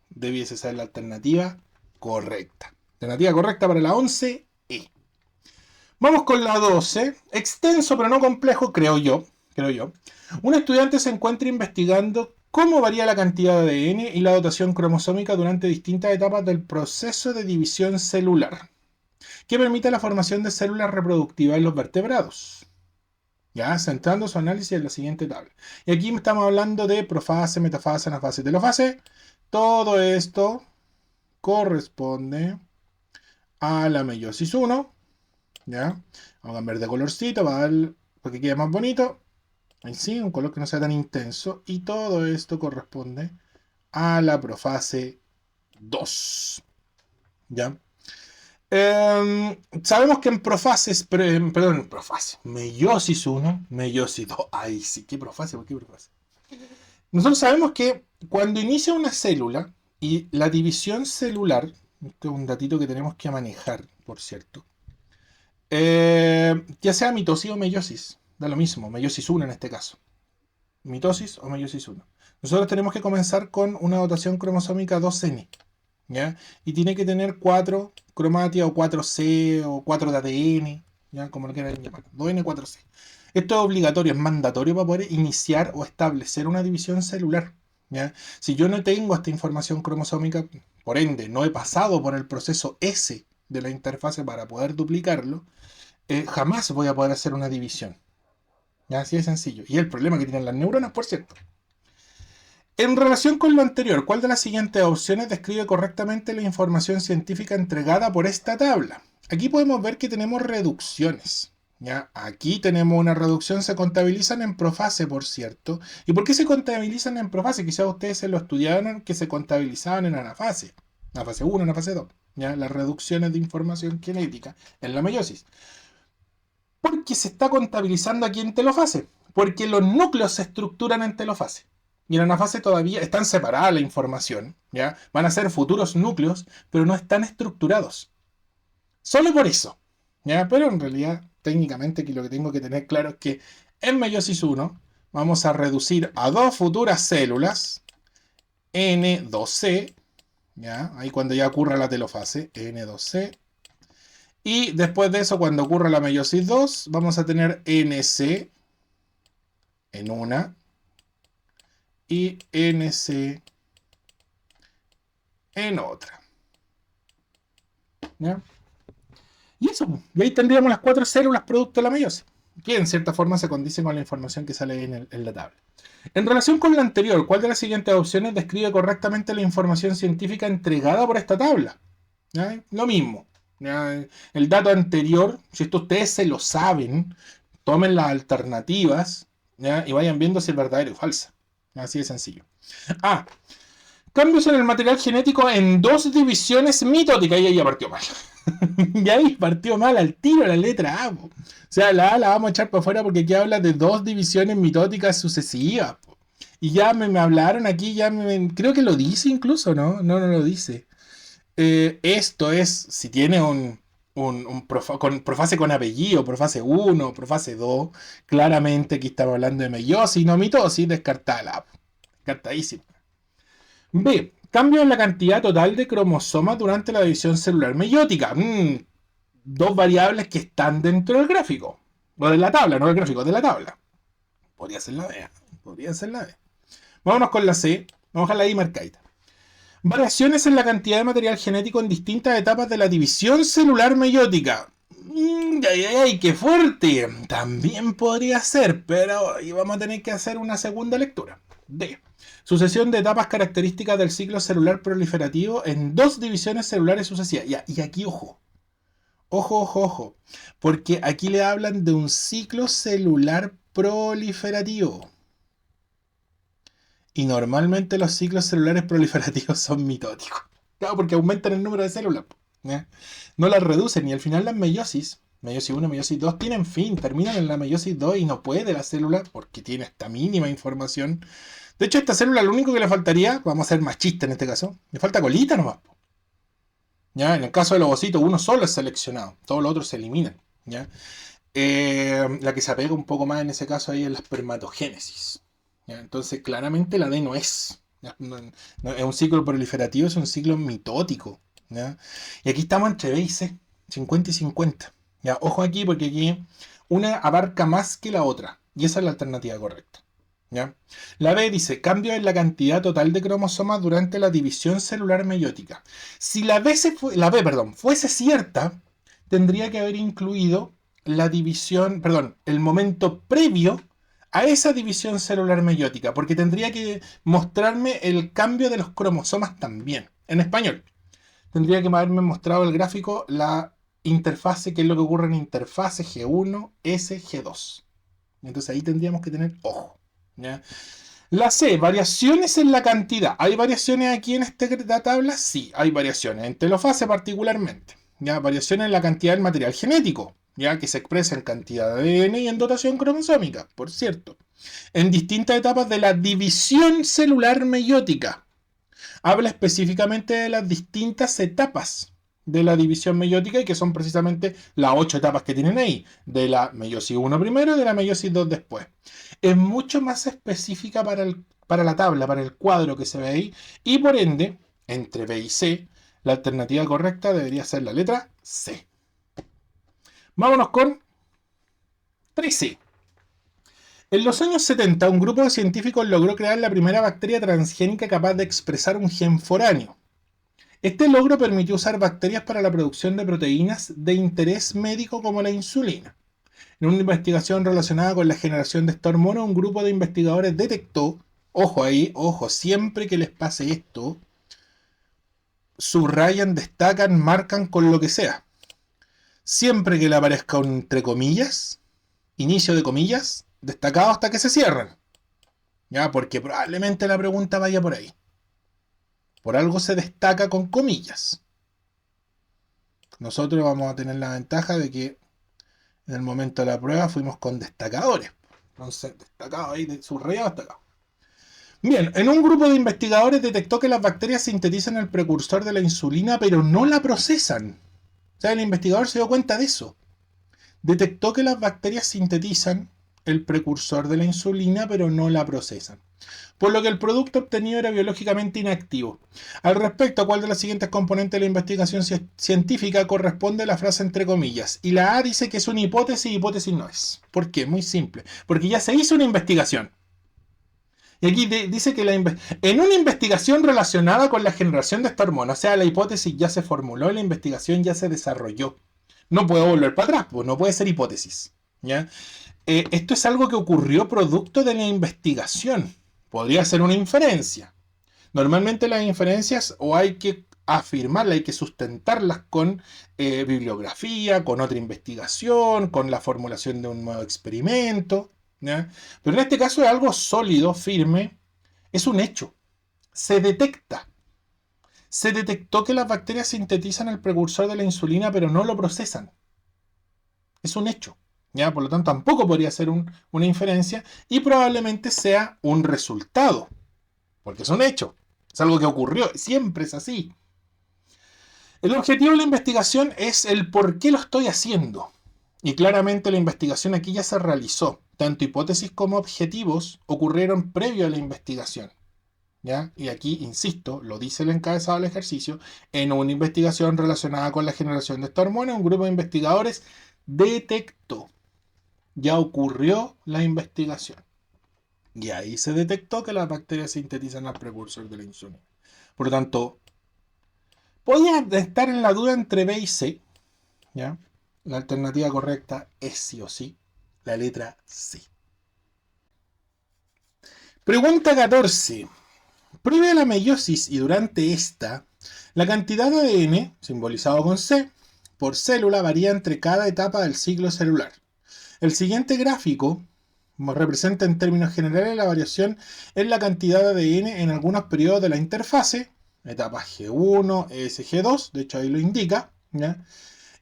debiese ser la alternativa correcta. Alternativa correcta para la 11E. Vamos con la 12. Extenso pero no complejo, creo yo. Un estudiante se encuentra investigando cómo varía la cantidad de ADN y la dotación cromosómica durante distintas etapas del proceso de división celular, que permite la formación de células reproductivas en los vertebrados. Ya, centrando su análisis en la siguiente tabla. Y aquí estamos hablando de profase, metafase, anafase, telofase. Todo esto corresponde a la meiosis 1. ¿Ya? Vamos a cambiar de colorcito para que quede más bonito. Ahí sí, un color que no sea tan intenso. Y todo esto corresponde a la profase 2. ¿Ya? Sabemos que en profases, meiosis 1, meiosis 2. Ay, sí, ¿qué profase? ¿Por qué profase? Nosotros sabemos que cuando inicia una célula y la división celular, este es un datito que tenemos que manejar, por cierto, ya sea mitosis o meiosis, da lo mismo, meiosis 1 en este caso. Mitosis o meiosis 1. Nosotros tenemos que comenzar con una dotación cromosómica 2N, ¿ya? Y tiene que tener 4 cromatia o 4C o 4 de ADN, ¿ya? Como lo quieran llamar, 2N, 4C. Esto es obligatorio, es mandatorio para poder iniciar o establecer una división celular, ¿ya? Si yo no tengo esta información cromosómica, por ende, no he pasado por el proceso S de la interfase para poder duplicarlo, jamás voy a poder hacer una división. ¿Ya? Así de sencillo. Y el problema que tienen las neuronas, por cierto. En relación con lo anterior, ¿cuál de las siguientes opciones describe correctamente la información científica entregada por esta tabla? Aquí podemos ver que tenemos reducciones. ¿Ya? Aquí tenemos una reducción, se contabilizan en profase, por cierto. ¿Y por qué se contabilizan en profase? Quizás ustedes se lo estudiaron que se contabilizaban en anafase. Anafase 1, anafase 2. ¿Ya? Las reducciones de información genética en la meiosis. Porque se está contabilizando aquí en telofase. Porque los núcleos se estructuran en telofase. y en la anafase todavía están separadas la información, ¿ya? Van a ser futuros núcleos, pero no están estructurados. Solo por eso, ¿ya? Pero en realidad, técnicamente, aquí lo que tengo que tener claro es que en meiosis 1 vamos a reducir a dos futuras células, N2C, ¿ya? Ahí cuando ya ocurra la telofase, N2C. Y después de eso, cuando ocurra la meiosis 2, vamos a tener NC en una y NC en otra, ¿ya? Y eso, y ahí tendríamos las cuatro células producto de la meiosis, que en cierta forma se condicen con la información que sale en la tabla. En relación con la anterior, ¿cuál de las siguientes opciones describe correctamente la información científica entregada por esta tabla? ¿Ya? Lo mismo. ¿Ya? El dato anterior, si esto ustedes se lo saben, tomen las alternativas, ¿ya? Y vayan viendo si es verdadero o falsa. Así de sencillo. Ah, cambios en el material genético en dos divisiones mitóticas. Y ahí ya partió mal. Y ahí partió mal al tiro la letra A. Po. O sea, la A la vamos a echar para afuera porque aquí habla de dos divisiones mitóticas sucesivas. Po. Y ya me hablaron aquí, creo que lo dice incluso, ¿no? No, no lo dice. Esto es, si tiene profase con apellido, profase 1, profase 2, claramente aquí estamos hablando de meiosis, no mitosis, descartada. Descartadísimo. B. Cambio en la cantidad total de cromosomas durante la división celular meiótica. Dos variables que están dentro del gráfico. O de la tabla, no del gráfico, de la tabla. Podría ser la B. Podría ser la B. Vámonos con la C. Vamos a dejarla ahí marcadita. Variaciones en la cantidad de material genético en distintas etapas de la división celular meiótica. ¡Ay, ay, ay! ¡Qué fuerte! También podría ser, pero vamos a tener que hacer una segunda lectura. D. Sucesión de etapas características del ciclo celular proliferativo en dos divisiones celulares sucesivas. Y aquí, ojo. Ojo, ojo, ojo. Porque aquí le hablan de un ciclo celular proliferativo. Y normalmente los ciclos celulares proliferativos son mitóticos. Claro, porque aumentan el número de células. ¿Ya? No las reducen. Y al final las meiosis 1, meiosis 2, tienen fin. Terminan en la meiosis 2 y no puede la célula, porque tiene esta mínima información. De hecho, a esta célula lo único que le faltaría, vamos a ser machistas en este caso, le falta colita nomás. ¿Ya? En el caso del ovocito, uno solo es seleccionado. Todos los otros se eliminan. ¿Ya? La que se apega un poco más en ese caso ahí es la espermatogénesis. ¿Ya? Entonces, claramente la D no es. No, es un ciclo proliferativo, es un ciclo mitótico. ¿Ya? Y aquí estamos entre B y C, 50 y 50. ¿Ya? Ojo aquí, porque aquí una abarca más que la otra. Y esa es la alternativa correcta. ¿Ya? La B dice, cambio en la cantidad total de cromosomas durante la división celular meiótica. Si la B, fuese cierta, tendría que haber incluido la división, perdón, el momento previo a esa división celular meiótica, porque tendría que mostrarme el cambio de los cromosomas también, en español. Tendría que haberme mostrado el gráfico, la interfase, que es lo que ocurre en interfase G1, S, G2. Entonces ahí tendríamos que tener ojo. ¿Ya? La C, variaciones en la cantidad. ¿Hay variaciones aquí en esta tabla? Sí, hay variaciones. En telofase particularmente. ¿Ya? Variaciones en la cantidad del material genético, ya que se expresa en cantidad de ADN y en dotación cromosómica, por cierto. En distintas etapas de la división celular meiótica. Habla específicamente de las distintas etapas de la división meiótica y que son precisamente las 8 etapas que tienen ahí. De la meiosis 1 primero y de la meiosis 2 después. Es mucho más específica para la tabla, para el cuadro que se ve ahí. Y por ende, entre B y C, la alternativa correcta debería ser la letra C. Vámonos con 13. En los años 70, un grupo de científicos logró crear la primera bacteria transgénica capaz de expresar un gen foráneo. Este logro permitió usar bacterias para la producción de proteínas de interés médico como la insulina. En una investigación relacionada con la generación de esta hormona, un grupo de investigadores detectó, ojo ahí, ojo, siempre que les pase esto, subrayan, destacan, marcan con lo que sea. Siempre que le aparezca un entre comillas, inicio de comillas, destacado hasta que se cierran. Ya, porque probablemente la pregunta vaya por ahí. Por algo se destaca con comillas. Nosotros vamos a tener la ventaja de que en el momento de la prueba fuimos con destacadores. Entonces, destacado ahí, subrayado, destacado. Bien, en un grupo de investigadores detectó que las bacterias sintetizan el precursor de la insulina, pero no la procesan. O sea, el investigador se dio cuenta de eso. Detectó que las bacterias sintetizan el precursor de la insulina, pero no la procesan, por lo que el producto obtenido era biológicamente inactivo. Al respecto, ¿a cuál de las siguientes componentes de la investigación científica corresponde la frase entre comillas? Y la A dice que es una hipótesis y hipótesis no es. ¿Por qué? Muy simple. Porque ya se hizo una investigación. Y aquí dice que en una investigación relacionada con la generación de esta hormona, o sea, la hipótesis ya se formuló y la investigación ya se desarrolló. No puedo volver para atrás, pues no puede ser hipótesis. ¿Ya? Esto es algo que ocurrió producto de la investigación. Podría ser una inferencia. Normalmente las inferencias o hay que afirmarlas, hay que sustentarlas con bibliografía, con otra investigación, con la formulación de un nuevo experimento. ¿Ya? Pero en este caso es algo sólido, firme, es un hecho. Se detecta. Se detectó que las bacterias sintetizan el precursor de la insulina, pero no lo procesan. Es un hecho. ¿Ya? Por lo tanto, tampoco podría ser una inferencia y probablemente sea un resultado, porque es un hecho. Es algo que ocurrió, siempre es así. El objetivo de la investigación es el por qué lo estoy haciendo. Y claramente la investigación aquí ya se realizó. Tanto hipótesis como objetivos ocurrieron previo a la investigación. ¿Ya? Y aquí, insisto, lo dice el encabezado del ejercicio, en una investigación relacionada con la generación de esta hormona, un grupo de investigadores detectó. Ya ocurrió la investigación. Y ahí se detectó que las bacterias sintetizan el precursor de la insulina. Por lo tanto, podía estar en la duda entre B y C. ¿Ya? La alternativa correcta es sí o sí la letra C. Pregunta 14. Previo a la meiosis y durante esta, la cantidad de ADN, simbolizado con C, por célula varía entre cada etapa del ciclo celular. El siguiente gráfico representa en términos generales la variación en la cantidad de ADN en algunos periodos de la interfase, etapa G1, G2, de hecho ahí lo indica, ¿ya?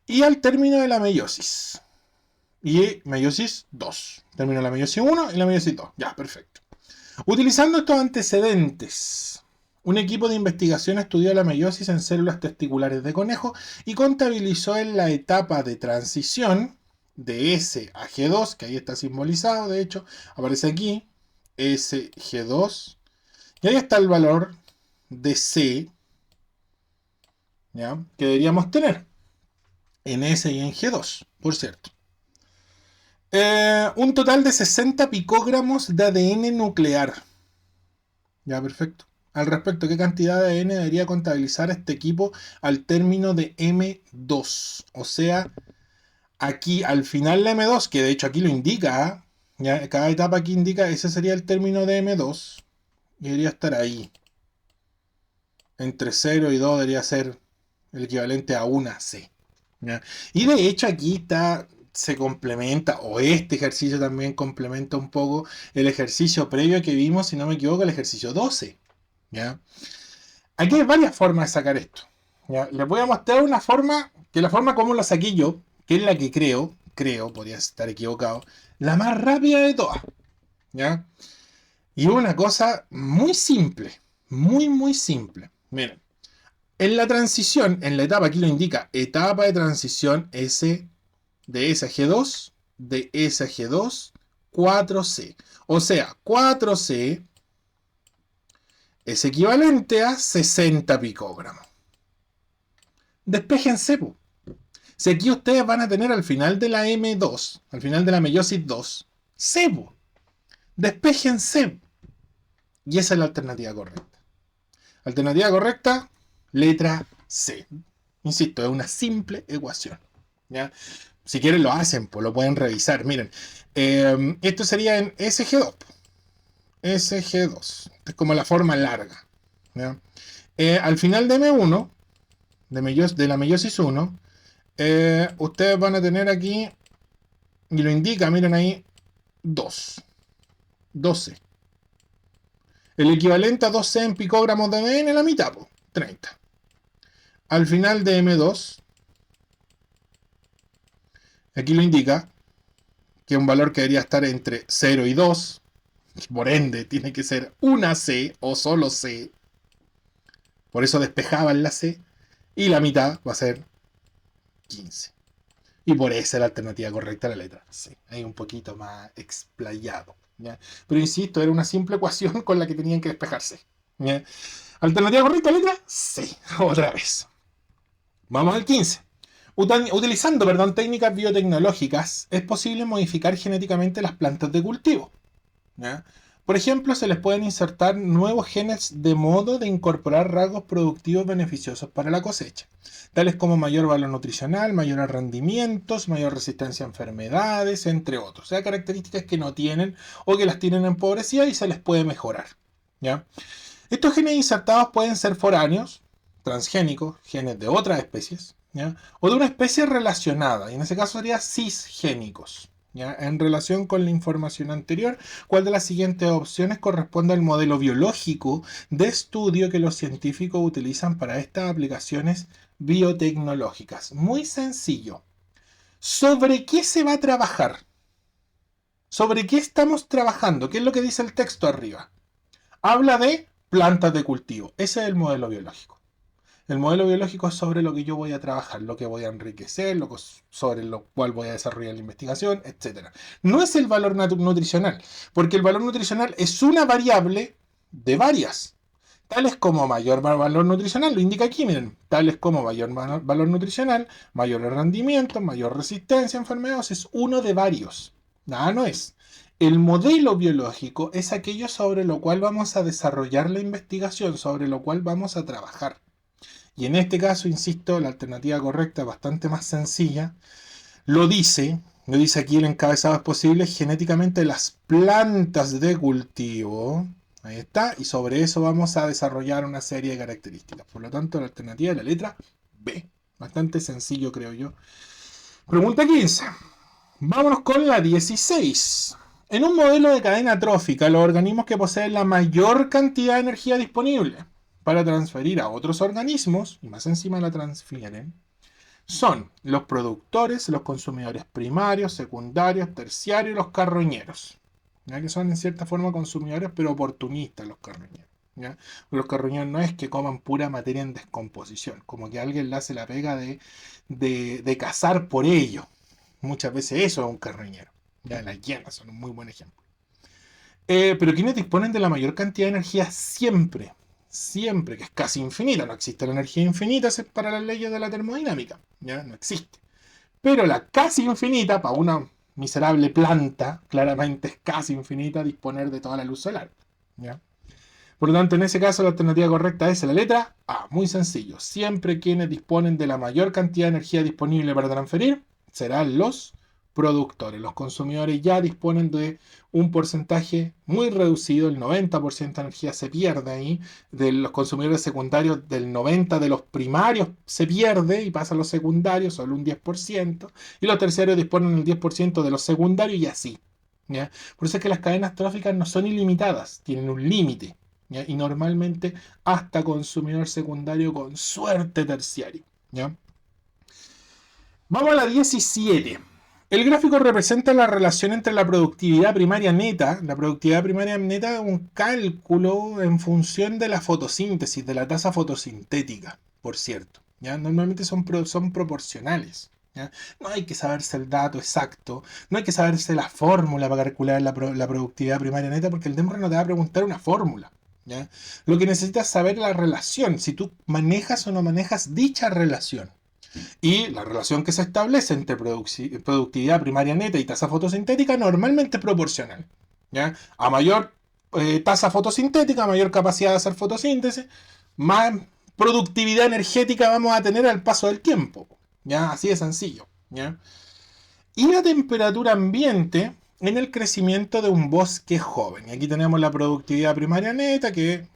Y al término de la meiosis. Y meiosis 2. Término de la meiosis 1 y la meiosis 2. Ya, perfecto. Utilizando estos antecedentes, un equipo de investigación estudió la meiosis en células testiculares de conejo y contabilizó en la etapa de transición de S a G2, que ahí está simbolizado, de hecho, aparece aquí, SG2, y ahí está el valor de C, ¿ya? Que deberíamos tener en S y en G2, por cierto. Un total de 60 picogramos de ADN nuclear. Ya, perfecto. Al respecto, ¿qué cantidad de ADN debería contabilizar este equipo al término de M2? O sea, aquí al final de M2, que de hecho aquí lo indica, ¿ya? Cada etapa aquí indica, ese sería el término de M2. Y debería estar ahí. Entre 0 y 2 debería ser el equivalente a una C. ¿Ya? Y de hecho aquí está, se complementa, o este ejercicio también complementa un poco el ejercicio previo que vimos, si no me equivoco, el ejercicio 12. ¿Ya? Aquí hay varias formas de sacar esto. ¿Ya? Les voy a mostrar una forma, que la forma como la saqué yo, que es la que creo, podría estar equivocado, la más rápida de todas. ¿Ya? Y una cosa muy simple, muy simple. Miren, en la transición, en la etapa, aquí lo indica, etapa de transición S de S a G2, de S a G2, 4C. O sea, 4C es equivalente a 60 picogramos. Despéjense, po. Si aquí ustedes van a tener al final de la M2, al final de la meiosis 2, C, po. Despéjense. Y esa es la alternativa correcta. Alternativa correcta, letra C. Insisto, es una simple ecuación. ¿Ya? Si quieren lo hacen, pues lo pueden revisar. Miren, esto sería en SG2. SG2. Es como la forma larga. ¿Ya? Al final de M1, de la meiosis 1, ustedes van a tener aquí, y lo indica, miren ahí, 2. 12. El equivalente a 12 en picogramos de ADN, la mitad, pues, 30. Al final de M2, aquí lo indica, que es un valor que debería estar entre 0 y 2, Por ende, tiene que ser una C o solo C. Por eso despejaban la C. Y la mitad va a ser 15. Y por esa es la alternativa correcta a la letra C. Ahí un poquito más explayado. ¿Ya? Pero insisto, era una simple ecuación con la que tenían que despejarse. ¿Ya? Alternativa correcta, letra C. Otra vez. Vamos al 15. Utilizando técnicas biotecnológicas, es posible modificar genéticamente las plantas de cultivo. ¿Ya? Por ejemplo, se les pueden insertar nuevos genes de modo de incorporar rasgos productivos beneficiosos para la cosecha, tales como mayor valor nutricional, mayores rendimientos, mayor resistencia a enfermedades, entre otros. O sea, características que no tienen o que las tienen empobrecidas y se les puede mejorar. ¿Ya? Estos genes insertados pueden ser foráneos, transgénicos, genes de otras especies, ¿ya? O de una especie relacionada, y en ese caso sería cisgénicos. ¿Ya? En relación con la información anterior, ¿cuál de las siguientes opciones corresponde al modelo biológico de estudio que los científicos utilizan para estas aplicaciones biotecnológicas? Muy sencillo. ¿Sobre qué se va a trabajar? ¿Sobre qué estamos trabajando? ¿Qué es lo que dice el texto arriba? Habla de plantas de cultivo. Ese es el modelo biológico. El modelo biológico es sobre lo que yo voy a trabajar, lo que voy a enriquecer, sobre lo cual voy a desarrollar la investigación, etc. No es el valor nutricional, porque el valor nutricional es una variable de varias, tales como mayor valor nutricional, lo indica aquí, miren, tales como mayor valor nutricional, mayor rendimiento, mayor resistencia a enfermedades, es uno de varios. Nada, no es. El modelo biológico es aquello sobre lo cual vamos a desarrollar la investigación, sobre lo cual vamos a trabajar. Y en este caso, insisto, la alternativa correcta es bastante más sencilla. Lo dice aquí el encabezado es posible genéticamente las plantas de cultivo. Ahí está. Y sobre eso vamos a desarrollar una serie de características. Por lo tanto, la alternativa es la letra B. Bastante sencillo, creo yo. Pregunta 15. Vámonos con la 16. En un modelo de cadena trófica, los organismos que poseen la mayor cantidad de energía disponible para transferir a otros organismos, y más encima la transfieren, son los productores, los consumidores primarios, secundarios, terciarios y los carroñeros. ¿Ya? Que son en cierta forma consumidores, pero oportunistas los carroñeros. ¿Ya? Los carroñeros no es que coman pura materia en descomposición, como que alguien le hace la pega de cazar por ello. Muchas veces eso es un carroñero. Ya las hienas son un muy buen ejemplo. Pero quienes disponen de la mayor cantidad de energía siempre, siempre, que es casi infinita, no existe la energía infinita para las leyes de la termodinámica, ya no existe. Pero la casi infinita, para una miserable planta, claramente es casi infinita disponer de toda la luz solar. ¿Ya? Por lo tanto, en ese caso la alternativa correcta es la letra A, muy sencillo. Siempre quienes disponen de la mayor cantidad de energía disponible para transferir serán los productores. Los consumidores ya disponen de un porcentaje muy reducido, el 90% de energía se pierde ahí, de los consumidores secundarios del 90% de los primarios se pierde y pasa a los secundarios, solo un 10%, y los terciarios disponen el 10% de los secundarios y así. ¿Ya? Por eso es que las cadenas tróficas no son ilimitadas, tienen un límite, ¿ya? Y normalmente hasta consumidor secundario con suerte terciario. ¿Ya? Vamos a la 17. El gráfico representa la relación entre la productividad primaria neta. La productividad primaria neta es un cálculo en función de la fotosíntesis, de la tasa fotosintética, por cierto. ¿Ya? Normalmente son proporcionales. ¿Ya? No hay que saberse el dato exacto, no hay que saberse la fórmula para calcular la productividad primaria neta, porque el DEMRE no te va a preguntar una fórmula. ¿Ya? Lo que necesitas saber es la relación, si tú manejas o no manejas dicha relación. Y la relación que se establece entre productividad primaria neta y tasa fotosintética normalmente es proporcional. ¿Ya? A mayor tasa fotosintética, mayor capacidad de hacer fotosíntesis, más productividad energética vamos a tener al paso del tiempo. ¿Ya? Así de sencillo. ¿Ya? Y la temperatura ambiente en el crecimiento de un bosque joven. Y aquí tenemos la productividad primaria neta, que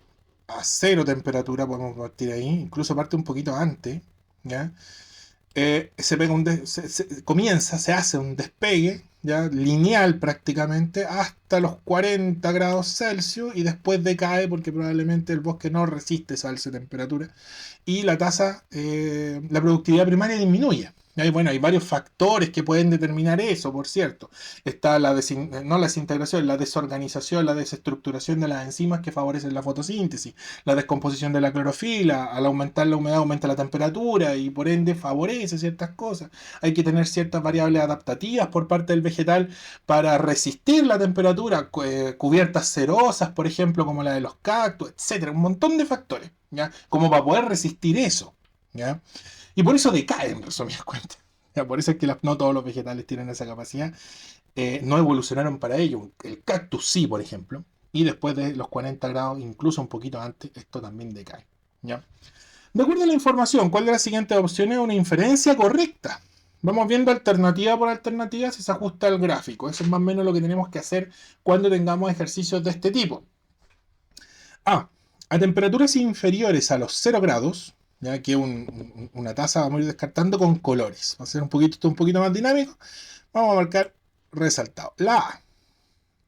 a cero temperatura podemos partir ahí, incluso parte un poquito antes. ¿Ya? Se pega se hace un despegue ya lineal prácticamente hasta los 40 grados Celsius y después decae porque probablemente el bosque no resiste esa alta temperatura y la productividad primaria disminuye. Y bueno, hay varios factores que pueden determinar eso, por cierto. Está no la desintegración, la desorganización, la desestructuración de las enzimas que favorecen la fotosíntesis, la descomposición de la clorofila, al aumentar la humedad aumenta la temperatura y por ende favorece ciertas cosas. Hay que tener ciertas variables adaptativas por parte del vegetal para resistir la temperatura, cubiertas cerosas, por ejemplo, como la de los cactus, etcétera. Un montón de factores, ¿ya? Como para poder resistir eso, ¿ya? Y por eso decaen, en resumidas cuentas. Ya, por eso es que no todos los vegetales tienen esa capacidad. No evolucionaron para ello. El cactus sí, por ejemplo. Y después de los 40 grados, incluso un poquito antes, esto también decae. ¿Ya? De acuerdo a la información, ¿cuál de las siguientes opciones es una inferencia correcta? Vamos viendo alternativa por alternativa si se ajusta al gráfico. Eso es más o menos lo que tenemos que hacer cuando tengamos ejercicios de este tipo. A temperaturas inferiores a los 0 grados, ya que una taza vamos a ir descartando con colores. Va a ser un poquito más dinámico. Vamos a marcar resaltado. La A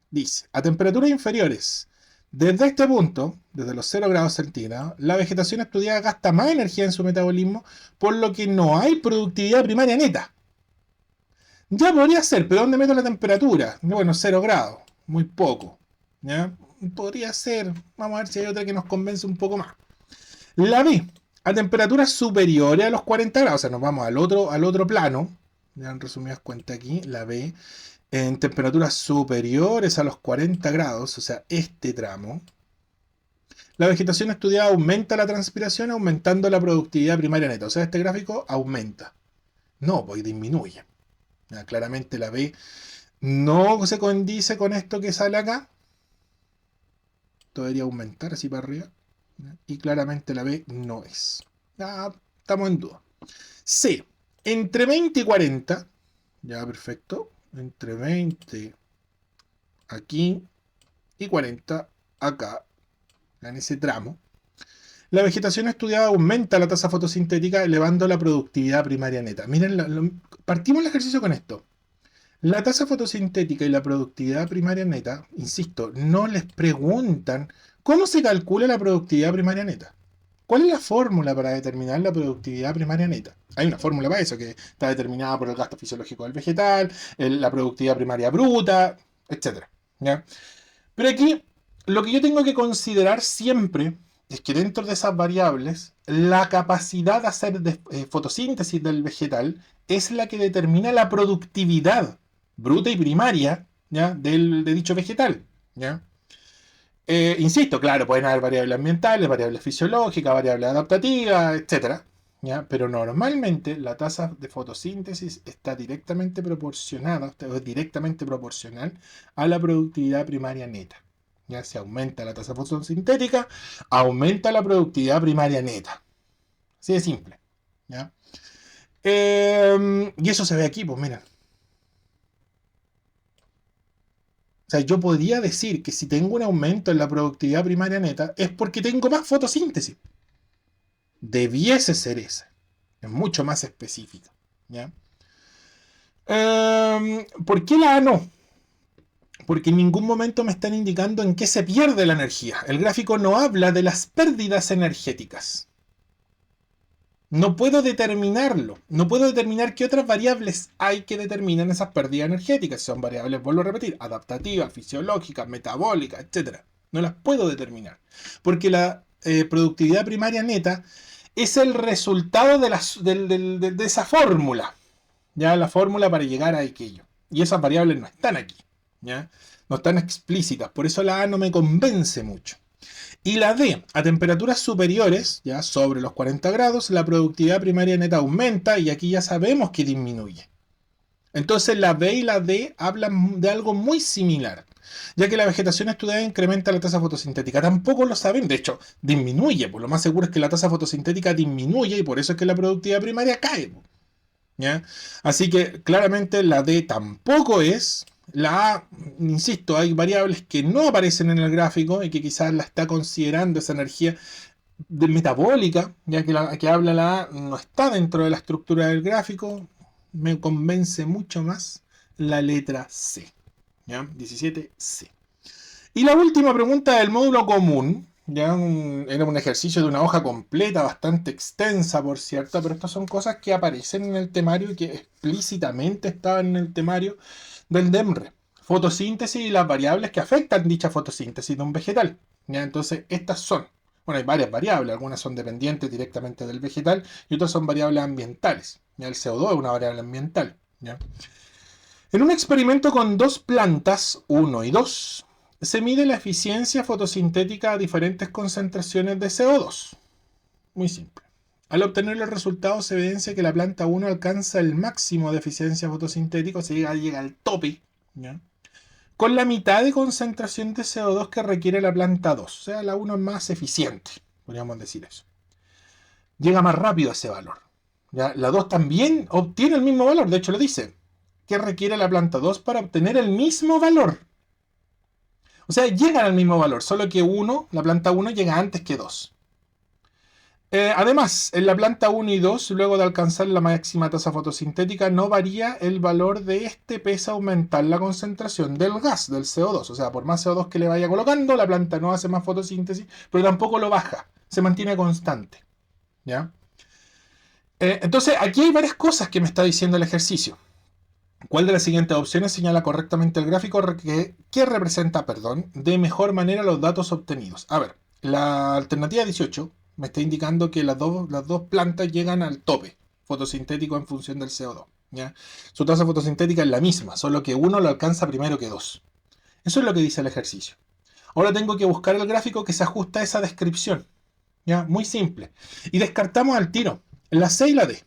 dice, a temperaturas inferiores, desde este punto, desde los 0 grados centígrados, la vegetación estudiada gasta más energía en su metabolismo, por lo que no hay productividad primaria neta. Ya podría ser, pero ¿dónde meto la temperatura? Bueno, 0 grados, muy poco. ¿Ya? Podría ser, vamos a ver si hay otra que nos convence un poco más. La B, a temperaturas superiores a los 40 grados, o sea, nos vamos al otro plano, ya en resumidas cuentas aquí, la B, en temperaturas superiores a los 40 grados, o sea, este tramo, la vegetación estudiada aumenta la transpiración aumentando la productividad primaria neta, o sea, este gráfico aumenta. No, pues disminuye. Ya, claramente la B no se condice con esto que sale acá. Esto debería aumentar así para arriba. Y claramente la B no es. Ya estamos en duda. C. Entre 20 y 40. Ya, perfecto. Entre 20 aquí y 40 acá. En ese tramo. La vegetación estudiada aumenta la tasa fotosintética elevando la productividad primaria neta. Miren, partimos el ejercicio con esto. La tasa fotosintética y la productividad primaria neta, insisto, no les preguntan cómo se calcula la productividad primaria neta. ¿Cuál es la fórmula para determinar la productividad primaria neta? Hay una fórmula para eso que está determinada por el gasto fisiológico del vegetal, la productividad primaria bruta, etc. ¿Ya? Pero aquí lo que yo tengo que considerar siempre es que dentro de esas variables, la capacidad de hacer fotosíntesis del vegetal es la que determina la productividad bruta y primaria, ¿ya? De dicho vegetal. ¿Ya? Insisto, claro, pueden haber variables ambientales, variables fisiológicas, variables adaptativas, etc. ¿Ya? Pero normalmente la tasa de fotosíntesis está directamente proporcionada, o directamente proporcional a la productividad primaria neta. Ya se aumenta la tasa fotosintética, aumenta la productividad primaria neta. Así de simple. ¿Ya? Y eso se ve aquí, pues miren. O sea, yo podría decir que si tengo un aumento en la productividad primaria neta es porque tengo más fotosíntesis. Debiese ser esa. Es mucho más específica. ¿Ya? ¿Por qué la A no? Porque en ningún momento me están indicando en qué se pierde la energía. El gráfico no habla de las pérdidas energéticas. No puedo determinarlo. No puedo determinar qué otras variables hay que determinan esas pérdidas energéticas. Son variables, vuelvo a repetir, adaptativas, fisiológicas, metabólicas, etc. No las puedo determinar. Porque la productividad primaria neta es el resultado de esa fórmula. Ya la fórmula para llegar a aquello. Y esas variables no están aquí. ¿Ya? No están explícitas. Por eso la A no me convence mucho. Y la D, a temperaturas superiores, ya sobre los 40 grados, la productividad primaria neta aumenta y aquí ya sabemos que disminuye. Entonces la B y la D hablan de algo muy similar, ya que la vegetación estudiada incrementa la tasa fotosintética. Tampoco lo saben, de hecho, disminuye, pues lo más seguro es que la tasa fotosintética disminuye y por eso es que la productividad primaria cae. ¿Ya? Así que claramente la D tampoco es. La A, insisto, hay variables que no aparecen en el gráfico y que quizás la está considerando esa energía metabólica, ya que la que habla la A no está dentro de la estructura del gráfico. Me convence mucho más la letra C. ¿Ya? 17C. Y la última pregunta del módulo común, Era un ejercicio de una hoja completa, bastante extensa, por cierto, pero estas son cosas que aparecen en el temario y que explícitamente estaban en el temario del DEMRE. Fotosíntesis y las variables que afectan dicha fotosíntesis de un vegetal. ¿Ya? Entonces, estas son. Bueno, hay varias variables, algunas son dependientes directamente del vegetal y otras son variables ambientales. ¿Ya? El CO2 es una variable ambiental. ¿Ya? En un experimento con dos plantas, 1 y 2, se mide la eficiencia fotosintética a diferentes concentraciones de CO2. Muy simple. Al obtener los resultados se evidencia que la planta 1 alcanza el máximo de eficiencia fotosintética, o sea, llega al tope, ¿ya? Con la mitad de concentración de CO2 que requiere la planta 2. O sea, la 1 es más eficiente, podríamos decir eso. Llega más rápido a ese valor. ¿Ya? La 2 también obtiene el mismo valor, de hecho lo dice. ¿Qué requiere la planta 2 para obtener el mismo valor? O sea, llegan al mismo valor, solo que la planta 1 llega antes que 2. Además, en la planta 1 y 2, luego de alcanzar la máxima tasa fotosintética, no varía el valor de este pese a aumentar la concentración del gas, del CO2. O sea, por más CO2 que le vaya colocando, la planta no hace más fotosíntesis, pero tampoco lo baja, se mantiene constante. ¿Ya? Entonces, aquí hay varias cosas que me está diciendo el ejercicio. ¿Cuál de las siguientes opciones señala correctamente el gráfico que representa, de mejor manera los datos obtenidos? A ver, la alternativa 18 me está indicando que las dos plantas llegan al tope fotosintético en función del CO2. ¿Ya? Su tasa fotosintética es la misma, solo que uno lo alcanza primero que dos. Eso es lo que dice el ejercicio. Ahora tengo que buscar el gráfico que se ajusta a esa descripción. ¿Ya? Muy simple. Y descartamos al tiro la C y la D.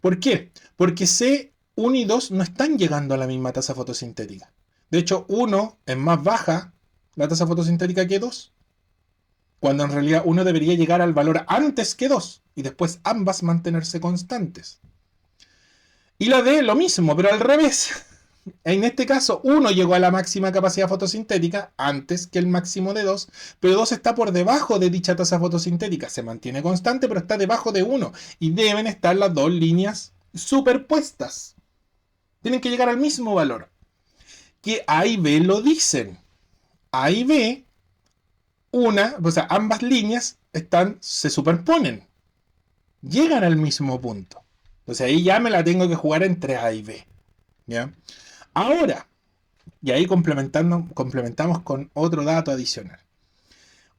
¿Por qué? Porque C1 y 2 no están llegando a la misma tasa fotosintética. De hecho, 1 es más baja la tasa fotosintética que 2, cuando en realidad 1 debería llegar al valor antes que 2 y después ambas mantenerse constantes. Y la D lo mismo, pero al revés. En este caso, 1 llegó a la máxima capacidad fotosintética antes que el máximo de 2, pero 2 está por debajo de dicha tasa fotosintética. Se mantiene constante, pero está debajo de 1. Y deben estar las dos líneas superpuestas. Tienen que llegar al mismo valor. Que A y B lo dicen. A y B, ambas líneas se superponen. Llegan al mismo punto. Entonces ahí ya me la tengo que jugar entre A y B. ¿Ya? Ahora, y ahí complementamos con otro dato adicional.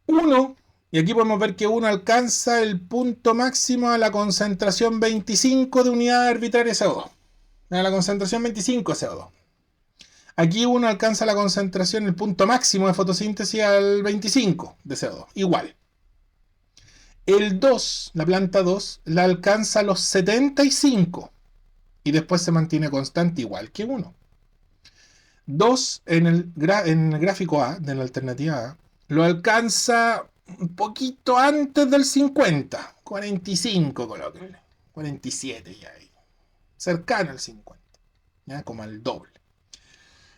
1, y aquí podemos ver que 1 alcanza el punto máximo a la concentración 25 de unidad arbitraria de CO2. A la concentración 25 de CO2. Aquí 1 alcanza la concentración, el punto máximo de fotosíntesis al 25 de CO2. Igual. El 2, la planta 2, la alcanza a los 75 y después se mantiene constante igual que 1. 2 en el gráfico A, de la alternativa A, lo alcanza un poquito antes del 50. 45, colóquenle. 47 ya ahí. Cercano al 50. ¿Ya? Como al doble.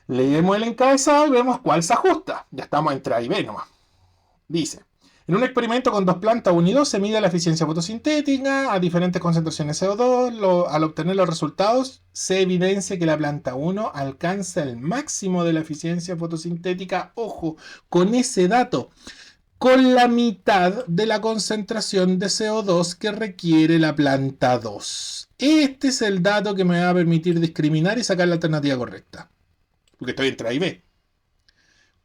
Leemos el encabezado y vemos cuál se ajusta. Ya estamos entre A y B nomás. Dice: en un experimento con dos plantas 1 y 2 se mide la eficiencia fotosintética a diferentes concentraciones de CO2. Al obtener los resultados, se evidencia que la planta 1 alcanza el máximo de la eficiencia fotosintética, ojo, con ese dato, con la mitad de la concentración de CO2 que requiere la planta 2. Este es el dato que me va a permitir discriminar y sacar la alternativa correcta, porque estoy entre A y B.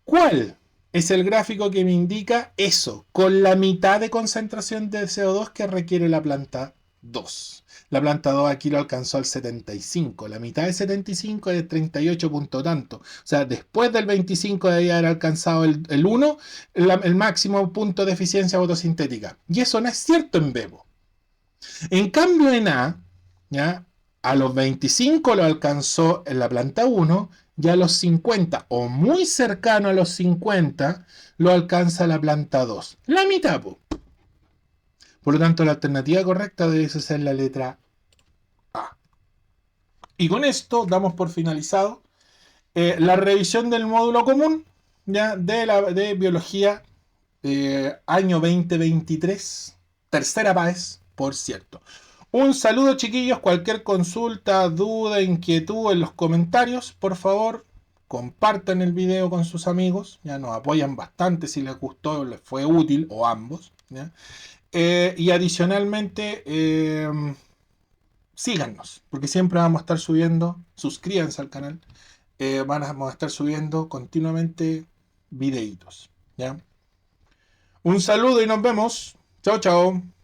¿Cuál es el gráfico que me indica eso? Con la mitad de concentración de CO2 que requiere la planta 2. La planta 2 aquí lo alcanzó al 75. La mitad de 75 es 38 punto tanto. O sea, después del 25 debía haber alcanzado el 1, el máximo punto de eficiencia fotosintética. Y eso no es cierto en Bebo. En cambio en A, ¿ya? A los 25 lo alcanzó en la planta 1 y a los 50 o muy cercano a los 50 lo alcanza la planta 2. La mitad. Por lo tanto, la alternativa correcta debe ser la letra A. Y con esto damos por finalizado la revisión del módulo común, ¿ya? de biología año 2023, tercera PAES, por cierto. Un saludo, chiquillos. Cualquier consulta, duda, inquietud en los comentarios, por favor, compartan el video con sus amigos, ya nos apoyan bastante si les gustó o les fue útil, o ambos, ¿ya? Y adicionalmente, síganos, porque siempre vamos a estar subiendo, suscríbanse al canal, vamos a estar subiendo continuamente videitos, ¿ya? Un saludo y nos vemos. Chao, chao.